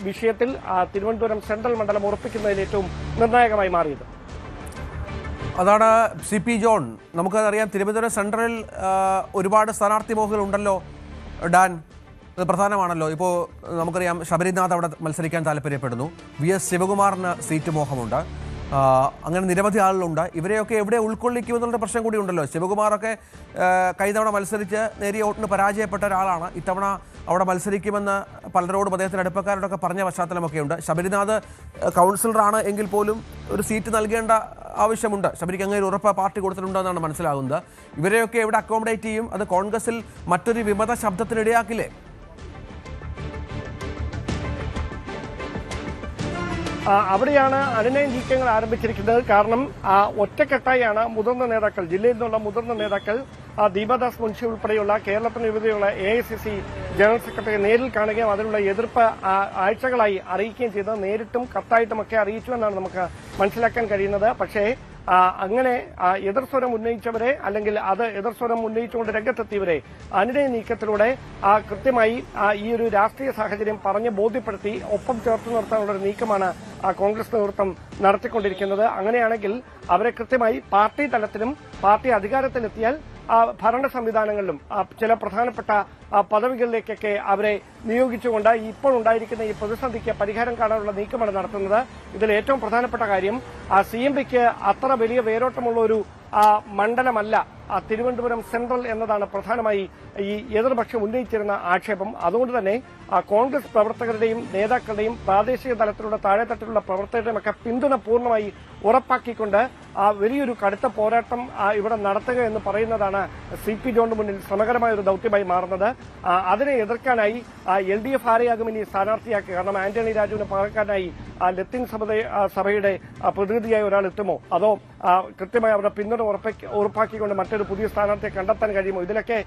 വിഷയത്തിൽ തിരുവനന്തപുരം സെൻട്രൽ മണ്ഡലം ഉറപ്പിക്കുന്നതിൽ ഏറ്റവും നിർണായകമായി മാറിയത്. അതാണ് CP ജോൺ. നമുക്കറിയാം തിരുവനന്തപുരം സെൻട്രലിൽ ഒരുപാട് സ്ഥാനാർത്ഥി മോഹങ്ങളുണ്ടല്ലോ ഡാൻ, അത് പ്രധാനമാണല്ലോ. ഇപ്പോൾ നമുക്കറിയാം ശബരിനാഥ് അവിടെ മത്സരിക്കാൻ താല്പര്യപ്പെടുന്നു. VS ശിവകുമാറിന് സീറ്റ് മോഹമുണ്ട്. അങ്ങനെ നിരവധി ആളുകളുണ്ട്. ഇവരെയൊക്കെ എവിടെ ഉൾക്കൊള്ളിക്കുമെന്നുള്ള പ്രശ്നം കൂടി ഉണ്ടല്ലോ. ശിവകുമാറൊക്കെ കഴിഞ്ഞ മത്സരിച്ച് നേരിയ വോട്ടിന് പരാജയപ്പെട്ട ഒരാളാണ്. ഇത്തവണ അവിടെ മത്സരിക്കുമെന്ന് പലരോടും അദ്ദേഹത്തിൻ്റെ അടുപ്പക്കാരോടൊക്കെ പറഞ്ഞ പശ്ചാത്തലമൊക്കെയുണ്ട്. ശബരിനാഥ് കൗൺസിലറാണ് എങ്കിൽ പോലും ഒരു സീറ്റ് നൽകേണ്ട ആവശ്യമുണ്ട്. ശബരിക്ക് അങ്ങനെ ഒരു ഉറപ്പ് പാർട്ടി കൊടുത്തിട്ടുണ്ടെന്നാണ് മനസ്സിലാകുന്നത്. ഇവരെയൊക്കെ എവിടെ അക്കോമഡേറ്റ് ചെയ്യും? അത് കോൺഗ്രസിൽ മറ്റൊരു വിമത ശബ്ദത്തിനിടയാക്കില്ലേ? അവിടെയാണ് അനുനയ നീക്കങ്ങൾ ആരംഭിച്ചിരിക്കുന്നത്. കാരണം ഒറ്റക്കെട്ടായാണ് മുതിർന്ന നേതാക്കൾ, ജില്ലയിൽ നിന്നുള്ള മുതിർന്ന നേതാക്കൾ ദീപദാസ് മുൻഷി ഉൾപ്പെടെയുള്ള കേരളത്തിന് വിവിധയുള്ള AICC ജനറൽ സെക്രട്ടറി നേരിൽ കാണുകയും അതിനുള്ള എതിർപ്പ് ആഴ്ചകളായി അറിയിക്കുകയും ചെയ്ത് നേരിട്ടും കത്തായിട്ടുമൊക്കെ അറിയിച്ചുവെന്നാണ് നമുക്ക് മനസ്സിലാക്കാൻ കഴിയുന്നത്. പക്ഷേ അങ്ങനെ എതിർസ്വരം ഉന്നയിച്ചവരെ അല്ലെങ്കിൽ അത് എതിർസ്വരം ഉന്നയിച്ചുകൊണ്ട് രംഗത്തെത്തിയവരെ അനുനയ നീക്കത്തിലൂടെ കൃത്യമായി ഈ ഒരു രാഷ്ട്രീയ സാഹചര്യം പറഞ്ഞ് ബോധ്യപ്പെടുത്തി ഒപ്പം ചേർത്ത് നിർത്താനുള്ള ഒരു നീക്കമാണ് കോൺഗ്രസ് നേതൃത്വം നടത്തിക്കൊണ്ടിരിക്കുന്നത്. അങ്ങനെയാണെങ്കിൽ അവരെ കൃത്യമായി പാർട്ടി തലത്തിലും പാർട്ടി അധികാരത്തിലെത്തിയാൽ ഭരണ സംവിധാനങ്ങളിലും ചില പ്രധാനപ്പെട്ട പദവികളിലേക്കൊക്കെ അവരെ നിയോഗിച്ചുകൊണ്ട് ഇപ്പോൾ ഉണ്ടായിരിക്കുന്ന ഈ പ്രതിസന്ധിക്ക് പരിഹാരം കാണാനുള്ള നീക്കമാണ് നടത്തുന്നത്. ഇതിൽ ഏറ്റവും പ്രധാനപ്പെട്ട കാര്യം CMPക്ക് അത്ര വലിയ വേരോട്ടമുള്ള ഒരു മണ്ഡലമല്ല തിരുവനന്തപുരം സെൻട്രൽ എന്നതാണ് പ്രധാനമായി ഈ എതിർപക്ഷം ഉന്നയിച്ചിരുന്ന ആക്ഷേപം. അതുകൊണ്ട് തന്നെ കോൺഗ്രസ് പ്രവർത്തകരുടെയും നേതാക്കളുടെയും പ്രാദേശിക തലത്തിലുള്ള താഴെത്തട്ടിലുള്ള പ്രവർത്തകരുടെയും ഒക്കെ പിന്തുണ പൂർണ്ണമായി ഉറപ്പാക്കിക്കൊണ്ട് വലിയൊരു കടുത്ത പോരാട്ടം ഇവിടെ നടത്തുക എന്ന് പറയുന്നതാണ് CP ജോണിന് മുന്നിൽ ശ്രമകരമായ ഒരു ദൌത്യമായി മാറുന്നത്. അതിനെ എതിർക്കാനായി LDF ആരെയാകും ഇനി സ്ഥാനാർത്ഥിയാക്കുക? കാരണം ആന്റണി രാജുവിന് പകരക്കാരനായി ലത്തീൻ സഭയുടെ പ്രതിനിധിയായ ഒരാൾ എത്തുമോ, അതോ കൃത്യമായി അവരുടെ പിന്തുണ ഉറപ്പാക്കിക്കൊണ്ട് മറ്റൊരു പുതിയ സ്ഥാനാർത്ഥിയെ കണ്ടെത്താൻ കഴിയുമോ? ഇതിലൊക്കെ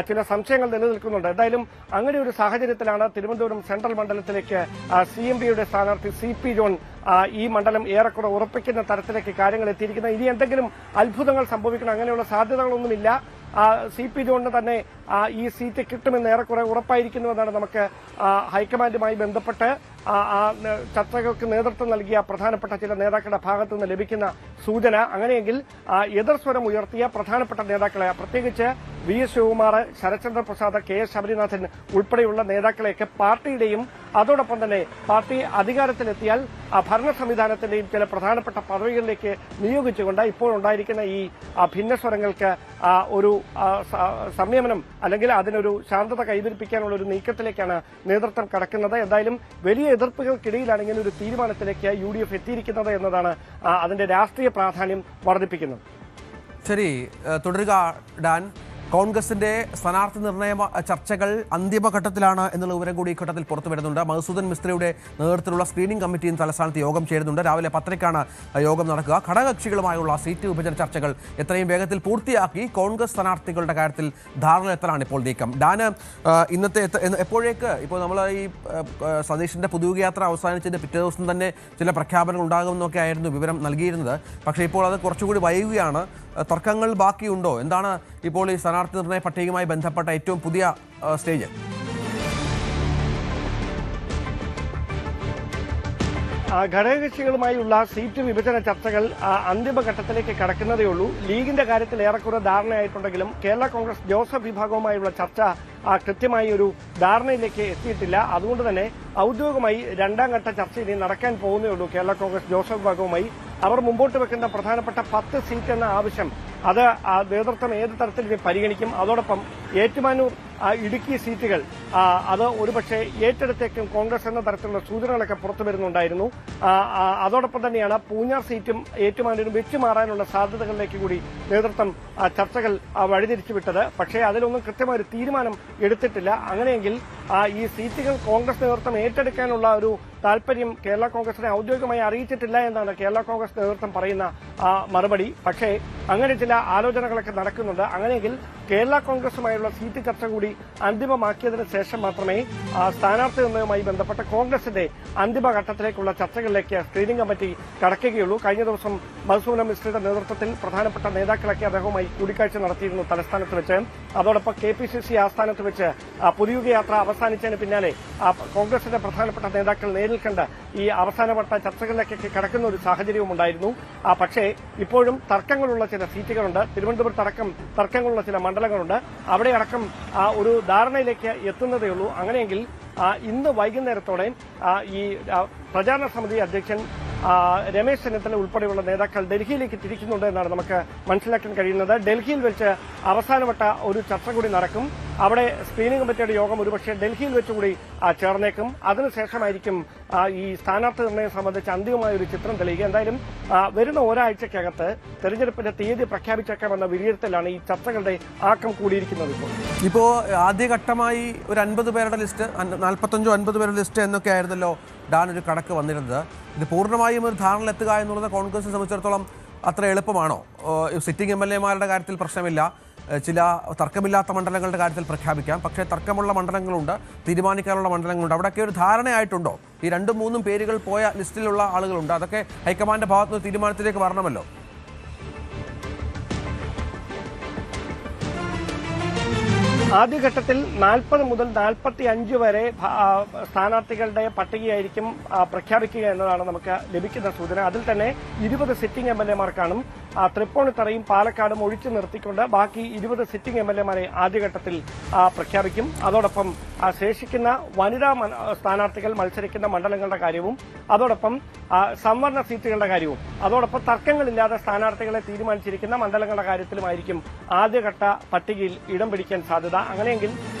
ചില സംശയങ്ങൾ നിലനിൽക്കുന്നുണ്ട്. എന്തായാലും അങ്ങനെ ഒരു സാഹചര്യത്തിലാണ് തിരുവനന്തപുരം സെൻട്രൽ മണ്ഡലത്തിലേക്ക് CMPയുടെ സ്ഥാനാർത്ഥി CP ജോൺ ഈ മണ്ഡലം ഏറെക്കുറെ ഉറപ്പിക്കുന്ന തരത്തിലേക്ക് കാര്യങ്ങൾ എത്തിയിരിക്കുന്നത്. ഇനി എന്തെങ്കിലും അത്ഭുതങ്ങൾ സംഭവിക്കണം, അങ്ങനെയുള്ള സാധ്യതകളൊന്നുമില്ല. CP ജോണിന് തന്നെ ഈ സീറ്റ് കിട്ടുമെന്ന് ഏറെക്കുറെ ഉറപ്പായിരിക്കുന്നുവെന്നാണ് നമുക്ക് ഹൈക്കമാൻഡുമായി ബന്ധപ്പെട്ട് ചർച്ചകൾക്ക് നേതൃത്വം നൽകിയ പ്രധാനപ്പെട്ട ചില നേതാക്കളുടെ ഭാഗത്തു നിന്ന് ലഭിക്കുന്ന സൂചന. അങ്ങനെയെങ്കിൽ എതിർസ്വരം ഉയർത്തിയ പ്രധാനപ്പെട്ട നേതാക്കളെ, പ്രത്യേകിച്ച് VS ശിവകുമാർ, ശരത്ചന്ദ്ര പ്രസാദ്, KS ശബരിനാഥൻ ഉൾപ്പെടെയുള്ള നേതാക്കളെയൊക്കെ പാർട്ടിയുടെയും അതോടൊപ്പം തന്നെ പാർട്ടി അധികാരത്തിലെത്തിയാൽ ഭരണ സംവിധാനത്തിന്റെയും ചില പ്രധാനപ്പെട്ട പദവികളിലേക്ക് നിയോഗിച്ചുകൊണ്ട് ഇപ്പോൾ ഉണ്ടായിരിക്കുന്ന ഈ ഭിന്നസ്വരങ്ങൾക്ക് ഒരു സംയമനം അല്ലെങ്കിൽ അതിനൊരു ശാന്തത കൈവരിപ്പിക്കാനുള്ള ഒരു നീക്കത്തിലേക്കാണ് നേതൃത്വം കടക്കുന്നത്. എന്തായാലും വലിയ എതിർപ്പുകൾക്കിടയിലാണ് ഇങ്ങനെ ഒരു തീരുമാനത്തിലേക്ക് UDF എത്തിയിരിക്കുന്നത് എന്നതാണ് അതിന്റെ രാഷ്ട്രീയ പ്രാധാന്യം വർദ്ധിപ്പിക്കുന്നത്. ശരി, തുടരുക ഡാൻ. കോൺഗ്രസിന്റെ സ്ഥാനാർത്ഥി നിർണയ ചർച്ചകൾ അന്തിമഘട്ടത്തിലാണ് എന്നുള്ള വിവരം കൂടി ഇഘട്ടത്തിൽ പുറത്തു വരുന്നുണ്ട്. മധുസൂദൻ മിസ്ത്രിയുടെ നേതൃത്വത്തിലുള്ള സ്ക്രീനിംഗ് കമ്മിറ്റിയും തലസ്ഥാനത്ത് യോഗം ചേരുന്നുണ്ട്. രാവിലെ 10:00-ക്കാണ് യോഗം നടക്കുക. ഘടകകക്ഷികളുമായുള്ള സീറ്റ് വിഭജന ചർച്ചകൾ എത്രയും വേഗത്തിൽ പൂർത്തിയാക്കി കോൺഗ്രസ് സ്ഥാനാർത്ഥികളുടെ കാര്യത്തിൽ ധാരണയെത്തലാണ് ഇപ്പോൾ നീക്കം. ഡാന്, ഇന്നത്തെ എപ്പോഴേക്ക് ഇപ്പോൾ നമ്മൾ ഈ സതീഷിന്റെ പൊതുയാത്ര അവസാനിച്ചതിന്റെ പിറ്റേ ദിവസം തന്നെ ചില പ്രഖ്യാപനങ്ങൾ ഉണ്ടാകുമെന്നൊക്കെ ആയിരുന്നു വിവരം നൽകിയിരുന്നത്. പക്ഷേ ഇപ്പോൾ അത് കുറച്ചുകൂടി വൈകുകയാണ്. തർക്കങ്ങൾ ബാക്കിയുണ്ടോ? എന്താണ് ഇപ്പോൾ ഈ സ്ഥാനാർത്ഥി നിർണയ പട്ടികയുമായി ബന്ധപ്പെട്ട ഏറ്റവും പുതിയ സ്റ്റേജ്? ഘടകകക്ഷികളുമായുള്ള സീറ്റ് വിഭജന ചർച്ചകൾ അന്തിമഘട്ടത്തിലേക്ക് കടക്കുന്നതേയുള്ളൂ. ലീഗിന്റെ കാര്യത്തിൽ ഏറെക്കുറെ ധാരണയായിട്ടുണ്ടെങ്കിലും കേരള കോൺഗ്രസ് ജോസഫ് വിഭാഗവുമായുള്ള ചർച്ച കൃത്യമായി ഒരു ധാരണയിലേക്ക് എത്തിയിട്ടില്ല. അതുകൊണ്ട് തന്നെ ഔദ്യോഗികമായി രണ്ടാം ഘട്ട ചർച്ച ഇനി നടക്കാൻ പോകുന്നേയുള്ളൂ. കേരള കോൺഗ്രസ് ജോസഫ് വിഭാഗവുമായി അവർ മുമ്പോട്ട് വെക്കുന്ന പ്രധാനപ്പെട്ട 10 സീറ്റ് എന്ന ആവശ്യം അത് നേതൃത്വം ഏത് തരത്തിൽ പരിഗണിക്കും. അതോടൊപ്പം ഏറ്റുമാനൂർ, ഇടുക്കി സീറ്റുകൾ അത് ഒരുപക്ഷെ ഏറ്റെടുത്തേക്കും കോൺഗ്രസ് എന്ന തരത്തിലുള്ള സൂചനകളൊക്കെ പുറത്തു വരുന്നുണ്ടായിരുന്നു. അതോടൊപ്പം തന്നെയാണ് പൂഞ്ഞാർ സീറ്റും ഏറ്റുമാനൂരും വെച്ചുമാറാനുള്ള സാധ്യതകളിലേക്ക് കൂടി നേതൃത്വം ചർച്ചകൾ വഴിതിരിച്ചുവിട്ടത്. പക്ഷേ അതിലൊന്നും കൃത്യമായ ഒരു തീരുമാനം എടുത്തിട്ടില്ല. അങ്ങനെയെങ്കിൽ ഈ സീറ്റുകൾ കോൺഗ്രസ് നേതൃത്വം ഏറ്റെടുക്കാനുള്ള ഒരു താൽപര്യം കേരള കോൺഗ്രസിനെ ഔദ്യോഗികമായി അറിയിച്ചിട്ടില്ല എന്നാണ് കേരള കോൺഗ്രസ് നേതൃത്വം പറയുന്ന മറുപടി. പക്ഷേ അങ്ങനെ ചില ആലോചനകളൊക്കെ നടക്കുന്നുണ്ട്. അങ്ങനെയെങ്കിൽ കേരള കോൺഗ്രസുമായുള്ള സീറ്റ് ചർച്ച കൂടി അന്തിമമാക്കിയതിനു ശേഷം മാത്രമേ സ്ഥാനാർത്ഥി നിർണയവുമായി ബന്ധപ്പെട്ട കോൺഗ്രസിന്റെ അന്തിമഘട്ടത്തിലേക്കുള്ള ചർച്ചകളിലേക്ക് സ്ക്രീനിംഗ് കമ്മിറ്റി കടക്കുകയുള്ളൂ. കഴിഞ്ഞ ദിവസം മധുസൂദൻ മിസ്ത്രിയുടെ നേതൃത്വത്തിൽ പ്രധാനപ്പെട്ട നേതാക്കളൊക്കെ അദ്ദേഹവുമായി കൂടിക്കാഴ്ച നടത്തിയിരുന്നു തലസ്ഥാനത്ത് വെച്ച്. അതോടൊപ്പം KPCC ആസ്ഥാനത്ത് വെച്ച് പൊതുയോഗയാത്ര അവസാനിച്ചതിന് പിന്നാലെ കോൺഗ്രസിന്റെ പ്രധാനപ്പെട്ട നേതാക്കൾ നേരിൽ കണ്ട് ഈ അവസാനവട്ട ചർച്ചകളിലേക്കൊക്കെ കടക്കുന്ന ഒരു സാഹചര്യവും ഉണ്ടായിരുന്നു. പക്ഷേ ഇപ്പോഴും തർക്കങ്ങളുള്ള ചില സീറ്റുകളുണ്ട്. തിരുവനന്തപുരത്തടക്കം തർക്കങ്ങളുള്ള ചില മണ്ഡലങ്ങളുണ്ട്. അവിടെ അടക്കം ഒരു ധാരണയിലേക്ക് എത്തുന്നതേയുള്ളൂ. അങ്ങനെയെങ്കിൽ ഇന്ന് വൈകുന്നേരത്തോടെ ഈ പ്രചാരണ സമിതി അധ്യക്ഷൻ രമേശ് ചെന്നിത്തല ഉൾപ്പെടെയുള്ള നേതാക്കൾ ഡൽഹിയിലേക്ക് തിരിക്കുന്നുണ്ട് എന്നാണ് നമുക്ക് മനസ്സിലാക്കാൻ കഴിയുന്നത്. ഡൽഹിയിൽ വെച്ച് അവസാനവട്ട ഒരു ചർച്ച കൂടി നടക്കും. അവിടെ സ്ക്രീനിംഗ് കമ്മിറ്റിയുടെ യോഗം ഒരുപക്ഷെ ഡൽഹിയിൽ വെച്ചുകൂടി ചേർന്നേക്കും. അതിനുശേഷമായിരിക്കും ഈ സ്ഥാനാർത്ഥി നിർണ്ണയം സംബന്ധിച്ച് അന്തിമമായ ഒരു ചിത്രം തെളിയുക. എന്തായാലും വരുന്ന ഒരാഴ്ചക്കകത്ത് തെരഞ്ഞെടുപ്പിന്റെ തീയതി പ്രഖ്യാപിച്ചേക്കാമെന്ന വിലയിരുത്തലാണ് ഈ ചർച്ചകളുടെ ആക്കം കൂടിയിരിക്കുന്നത്. ഇപ്പോൾ ആദ്യഘട്ടമായി ഒരു 50 പേരുടെ ലിസ്റ്റ്, 45-50 പേരുടെ ലിസ്റ്റ് എന്നൊക്കെ ആയിരുന്നല്ലോ ഡാൻ ഒരു കണക്ക് വന്നിരുന്നത്. ഇത് പൂർണ്ണമായും ഒരു ധാരണയിലെത്തുക എന്നുള്ളത് കോൺഗ്രസിനെ സംബന്ധിച്ചിടത്തോളം അത്ര എളുപ്പമാണോ? സിറ്റിംഗ് MLA-മാരുടെ കാര്യത്തിൽ പ്രശ്നമില്ല, ചില തർക്കമില്ലാത്ത മണ്ഡലങ്ങളുടെ കാര്യത്തിൽ പ്രഖ്യാപിക്കാം. പക്ഷേ തർക്കമുള്ള മണ്ഡലങ്ങളുണ്ട്, തീരുമാനിക്കാനുള്ള മണ്ഡലങ്ങളുണ്ട്. അവിടെയൊക്കെ ഒരു ധാരണയായിട്ടുണ്ടോ? ഈ 2-3 പേരുകൾ പോയ ലിസ്റ്റിലുള്ള ആളുകളുണ്ട്. അതൊക്കെ ഹൈക്കമാൻഡിന്റെ ഭാഗത്തുനിന്ന് തീരുമാനത്തിലേക്ക് വരണമല്ലോ. ആദ്യഘട്ടത്തിൽ 40 മുതൽ 45 വരെ സ്ഥാനാർത്ഥികളുടെ പട്ടികയായിരിക്കും പ്രഖ്യാപിക്കുക എന്നതാണ് നമുക്ക് ലഭിക്കുന്ന സൂചന. അതിൽ തന്നെ 20 സിറ്റിംഗ് MLA-മാർക്കാണ് തൃപ്പൂണിത്തറയും പാലക്കാടും ഒഴിച്ചു നിർത്തിക്കൊണ്ട് ബാക്കി 20 സിറ്റിംഗ് MLA-മാരെ ആദ്യഘട്ടത്തിൽ പ്രഖ്യാപിക്കും. അതോടൊപ്പം ശേഷിക്കുന്ന വനിതാ സ്ഥാനാർത്ഥികൾ മത്സരിക്കുന്ന മണ്ഡലങ്ങളുടെ കാര്യവും അതോടൊപ്പം സംവരണ സീറ്റുകളുടെ കാര്യവും അതോടൊപ്പം തർക്കങ്ങളില്ലാതെ സ്ഥാനാർത്ഥികളെ തീരുമാനിച്ചിരിക്കുന്ന മണ്ഡലങ്ങളുടെ കാര്യത്തിലുമായിരിക്കും ആദ്യഘട്ട പട്ടികയിൽ ഇടം പിടിക്കാൻ സാധ്യത. അങ്ങനെയെങ്കിൽ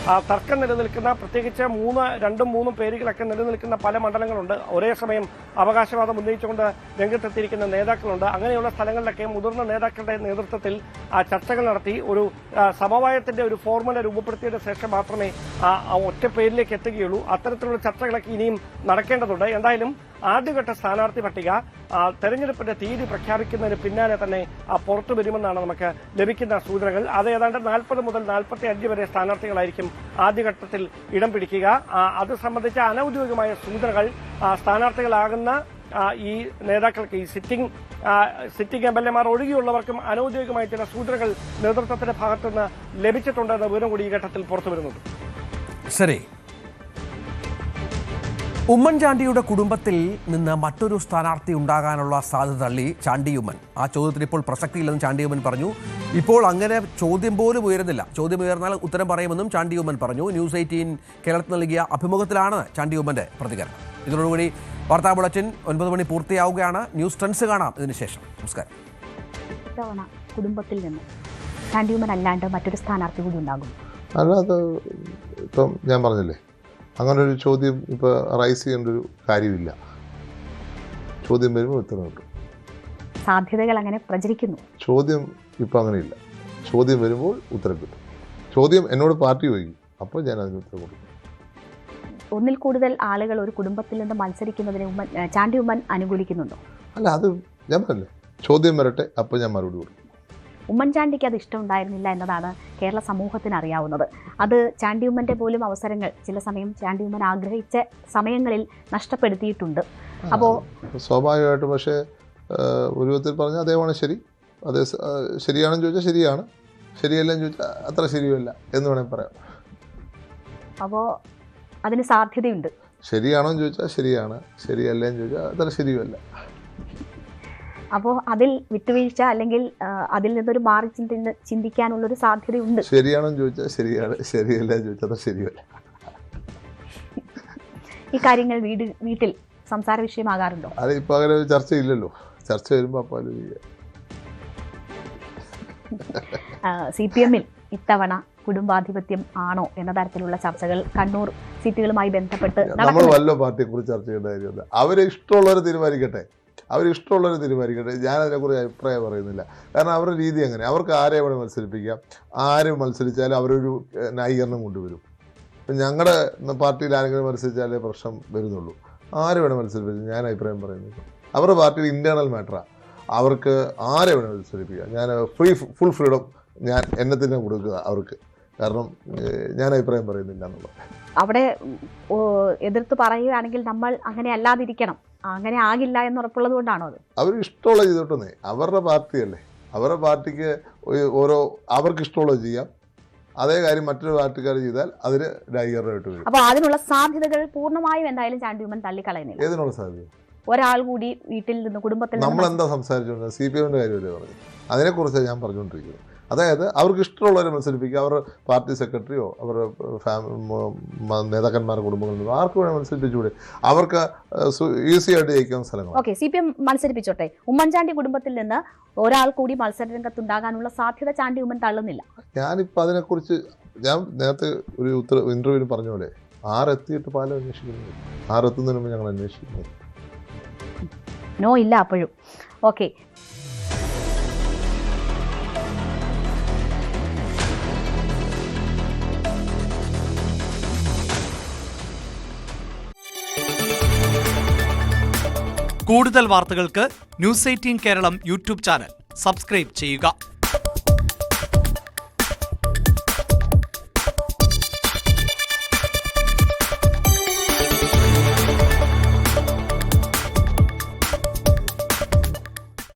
തർക്കം നിലനിൽക്കുന്ന, പ്രത്യേകിച്ച് 2-3 പേരുകളൊക്കെ നിലനിൽക്കുന്ന പല മണ്ഡലങ്ങളുണ്ട്. ഒരേ സമയം അവകാശവാദം ഉന്നയിച്ചുകൊണ്ട് രംഗത്തെത്തിയിരിക്കുന്ന നേതാക്കളുണ്ട്. അങ്ങനെയുള്ള സ്ഥലങ്ങളിലൊക്കെ മുതിർന്ന നേതാക്കളുടെ നേതൃത്വത്തിൽ ചർച്ചകൾ നടത്തി ഒരു സമവായത്തിന്റെ ഒരു ഫോർമുല രൂപപ്പെടുത്തിയതിനു ശേഷം മാത്രമേ ഒറ്റ പേരിലേക്ക് എത്തുകയുള്ളൂ. അത്തരത്തിലുള്ള ചർച്ചകളൊക്കെ ഇനിയും നടക്കേണ്ടതുണ്ട്. എന്തായാലും ആദ്യഘട്ട സ്ഥാനാർത്ഥി പട്ടിക തെരഞ്ഞെടുപ്പിന്റെ തീയതി പ്രഖ്യാപിക്കുന്നതിന് പിന്നാലെ തന്നെ പുറത്തു വരുമെന്നാണ് നമുക്ക് ലഭിക്കുന്ന സൂചനകൾ. അത് ഏതാണ്ട് 40 മുതൽ 45 വരെ സ്ഥാനാർത്ഥികളായിരിക്കും ആദ്യഘട്ടത്തിൽ ഇടം പിടിക്കുക. അത് സംബന്ധിച്ച അനൌദ്യോഗികമായ സൂചനകൾ സ്ഥാനാർത്ഥികളാകുന്ന ഈ നേതാക്കൾക്ക്, ഈ സിറ്റിംഗ് MLA-മാർ ഒഴികെയുള്ളവർക്കും അനൌദ്യോഗികമായ ചില സൂചനകൾ നേതൃത്വത്തിന്റെ ഭാഗത്തുനിന്ന് ലഭിച്ചിട്ടുണ്ടെന്ന വിവരം കൂടി ഈ ഘട്ടത്തിൽ പുറത്തു വരുന്നുണ്ട്. ശരി. ഉമ്മൻചാണ്ടിയുടെ കുടുംബത്തിൽ നിന്ന് മറ്റൊരു സ്ഥാനാർത്ഥി ഉണ്ടാകാനുള്ള സാധ്യത തള്ളി ചാണ്ടിയുമ്മൻ. ആ ചോദ്യത്തിന് ഇപ്പോൾ പ്രസക്തിയില്ലെന്ന് ചാണ്ടിയുമ്മൻ പറഞ്ഞു. ഇപ്പോൾ അങ്ങനെ ചോദ്യം പോലും ഉയരുന്നില്ല. ചോദ്യം ഉയർന്നാൽ ഉത്തരം പറയുമെന്നും ചാണ്ടിയുമ്മൻ പറഞ്ഞു. ന്യൂസ് 18 കേരളത്തിൽ നൽകിയ അഭിമുഖത്തിലാണ് ചാണ്ടിയുമ്മന്റെ പ്രതികരണം. ഇതിനോടുകൂടി വാർത്താ ബുള്ളറ്റിൻ 9 മണി പൂർത്തിയാവുകയാണ്. ന്യൂസ് ട്രെൻഡ്സ് കാണാം ഇതിനുശേഷം. നമസ്കാരം. ഇത്തവണ കുടുംബത്തിൽ നിന്ന് ചാണ്ടിയുമ്മൻ അല്ലാണ്ട് മറ്റൊരു സ്ഥാനാർത്ഥി കൂടി ഉണ്ടാകും. അല്ലാതെ ഇപ്പം ഞാൻ പറഞ്ഞില്ലേ, അങ്ങനെ ഒരു ചോദ്യം ഇപ്പോൾ റൈസ് ചെയ്യേണ്ട ഒരു കാര്യമില്ല. ചോദ്യം വരുമ്പോൾ ഉത്തരം കിട്ടും. സാധ്യതകൾ അങ്ങനെ പ്രചരിക്കുന്നു. ചോദ്യം ഇപ്പം അങ്ങനെയില്ല. ചോദ്യം വരുമ്പോൾ ഉത്തരം കിട്ടും. ചോദ്യം എന്നോട് പാർട്ടി ചോദിക്കും, അപ്പോൾ ഞാൻ അതിന് ഉത്തരം കൊടുക്കും. ഒന്നിൽ കൂടുതൽ ആളുകൾ ഒരു കുടുംബത്തിൽ നിന്ന് മത്സരിക്കുന്നതിന് ചാണ്ടിയുമ്മൻ അനുകൂലിക്കുന്നുണ്ടോ? അല്ല, അത് ഞാൻ പറഞ്ഞില്ലേ, ചോദ്യം വരട്ടെ, അപ്പോൾ ഞാൻ മറുപടി കൊടുക്കും. ഉമ്മൻചാണ്ടിക്ക് അത് ഇഷ്ടമുണ്ടായിരുന്നില്ല എന്നതാണ് കേരള സമൂഹത്തിന് അറിയാവുന്നത്. അത് ചാണ്ടിയുമ്മൻ്റെ പോലും അവസരങ്ങൾ ചില സമയം ചാണ്ടിയുമ്മൻ ആഗ്രഹിച്ച സമയങ്ങളിൽ നഷ്ടപ്പെടുത്തിയിട്ടുണ്ട്. അപ്പോൾ സ്വാഭാവികമായിട്ടും, പക്ഷേ ഒരു വിധത്തിൽ പറഞ്ഞാൽ അതേമാണ് ശരി. അതേ ശരിയാണെന്ന് ചോദിച്ചാൽ ശരിയാണ്, ശരിയല്ലെന്ന് ചോദിച്ചാൽ അത്ര ശരിയല്ല എന്ന് വേണമെങ്കിൽ പറയാം. അപ്പോൾ അതിന് സാധ്യതയുണ്ട്. ശരിയാണോ എന്ന് ചോദിച്ചാൽ ശരിയാണ്, ശരിയല്ലെന്ന് ചോദിച്ചാൽ അത്ര ശരിയല്ല. അപ്പോൾ അതിൽ വിട്ടുവീഴ്ച അല്ലെങ്കിൽ അതിൽ നിന്നൊരു മാറി ചിന്തിക്കാനുള്ളൊരു സാധ്യതയുണ്ട്. ശരിയാണെന്ന് ചോദിച്ചാൽ ശരിയാണ്, ശരിയല്ല ചോദിച്ചാൽ അത്ര ശരിയല്ല. ഈ കാര്യങ്ങൾ വീട്ടിൽ സംസാര വിഷയമാകാറുണ്ടോ? അത് ഇപ്പം അങ്ങനെ ഒരു ചർച്ചയില്ലല്ലോ. ചർച്ച വരുമ്പോൾ അപ്പോൾ CPM-ൽ ഇത്തവണ കുടുംബാധിപത്യം ആണോ എന്ന തരത്തിലുള്ള ചർച്ചകൾ കണ്ണൂർ സീറ്റുകളുമായി ബന്ധപ്പെട്ട് നമ്മൾ വല്ല പാർട്ടിയെക്കുറിച്ച് ചർച്ച ചെയ്യേണ്ട കാര്യമില്ല. അവരെ ഇഷ്ടമുള്ളവരെ തീരുമാനിക്കട്ടെ. ഞാനതിനെക്കുറിച്ച് അഭിപ്രായം പറയുന്നില്ല. കാരണം അവരുടെ രീതി അങ്ങനെ. അവർക്ക് ആരെ അവിടെ മത്സരിപ്പിക്കാം, ആര് മത്സരിച്ചാലും അവരൊരു ന്യായീകരണം കൊണ്ടുവരും. ഇപ്പം ഞങ്ങളുടെ പാർട്ടിയിൽ ആരെങ്കിലും മത്സരിച്ചാലേ പ്രശ്നം വരുന്നുള്ളൂ. ആര് വേണം മത്സരിപ്പിക്കും, ഞാൻ അഭിപ്രായം പറയുന്നില്ല. അവരുടെ പാർട്ടിയിൽ ഇൻറ്റേർണൽ മാറ്ററാണ്. അവർക്ക് ആരെ വേണം മത്സരിപ്പിക്കുക. ഞാൻ ഫുൾ ഫ്രീഡം ഞാൻ എന്നെ തന്നെ കൊടുക്കുക അവർക്ക്. കാരണം ഞാൻ അഭിപ്രായം പറയുന്നില്ല എന്നുള്ളത്. അവിടെ എതിർത്ത് പറയുകയാണെങ്കിൽ നമ്മൾ അങ്ങനെ അല്ലാതിരിക്കണം, അങ്ങനെ ആകില്ല എന്ന് ഉറപ്പുള്ളത് കൊണ്ടാണോ അത്? അവർ ഇഷ്ടമുള്ള ചെയ്തോട്ടെന്നേ. അവരുടെ പാർട്ടിയല്ലേ. അവരുടെ പാർട്ടിക്ക് അവർക്ക് ഇഷ്ടമുള്ളത് ചെയ്യാം. അതേ കാര്യം മറ്റൊരു പാർട്ടിക്കാർ ചെയ്താൽ അതിന് ന്യായീകരണമായിട്ട് വരും. അപ്പോൾ അതിനുള്ള സാധ്യതകൾ പൂർണ്ണമായും എന്തായാലും ചാണ്ടിയുമ്മൻ തള്ളിക്കളയുന്നില്ല. ഏതിനുള്ള സാധ്യത? ഒരാൾ കൂടി വീട്ടിൽ നിന്ന് കുടുംബത്തിൽ നമ്മളെന്താ സംസാരിച്ചുകൊണ്ട് CPM-ന്റെ കാര്യമല്ലേ പറഞ്ഞു. അതിനെക്കുറിച്ചാണ് ഞാൻ പറഞ്ഞുകൊണ്ടിരിക്കുന്നത്. അതായത് അവർക്ക് ഇഷ്ടമുള്ളവരെ മത്സരിപ്പിക്കുക. അവരുടെ പാർട്ടി സെക്രട്ടറിയോ അവരുടെ നേതാക്കന്മാരുടെ കുടുംബങ്ങളിൽ നിന്നോ ആർക്ക് വേണം മത്സരിപ്പിച്ചുകൂടെ? അവർക്ക് ഈസി ആയിട്ട് ജയിക്കുന്ന സ്ഥലങ്ങൾ. Okay, CPM മത്സരിപ്പിച്ചോട്ടെ. ഉമ്മൻചാണ്ടി കുടുംബത്തിൽ നിന്ന് ഒരാൾ കൂടി മത്സര രംഗത്തുണ്ടാകാനുള്ള സാധ്യത ചാണ്ടിയുമ്മൻ തള്ളുന്നില്ല. ഞാനിപ്പോൾ അതിനെക്കുറിച്ച് ഞാൻ നേരത്തെ ഒരു ഇന്റർവ്യൂവിൽ പറഞ്ഞ പോലെ 6 എത്തിയിട്ട് പാലം അന്വേഷിക്കുന്നത്, 6 എത്തുന്നതിന് മുമ്പ് ഞങ്ങൾ അന്വേഷിക്കുന്നത്. നോ ഇല്ല അപ്പോഴും. ഓക്കെ. കൂടുതൽ വാർത്തകൾക്ക് News 18 Keralam YouTube channel subscribe ചെയ്യുക.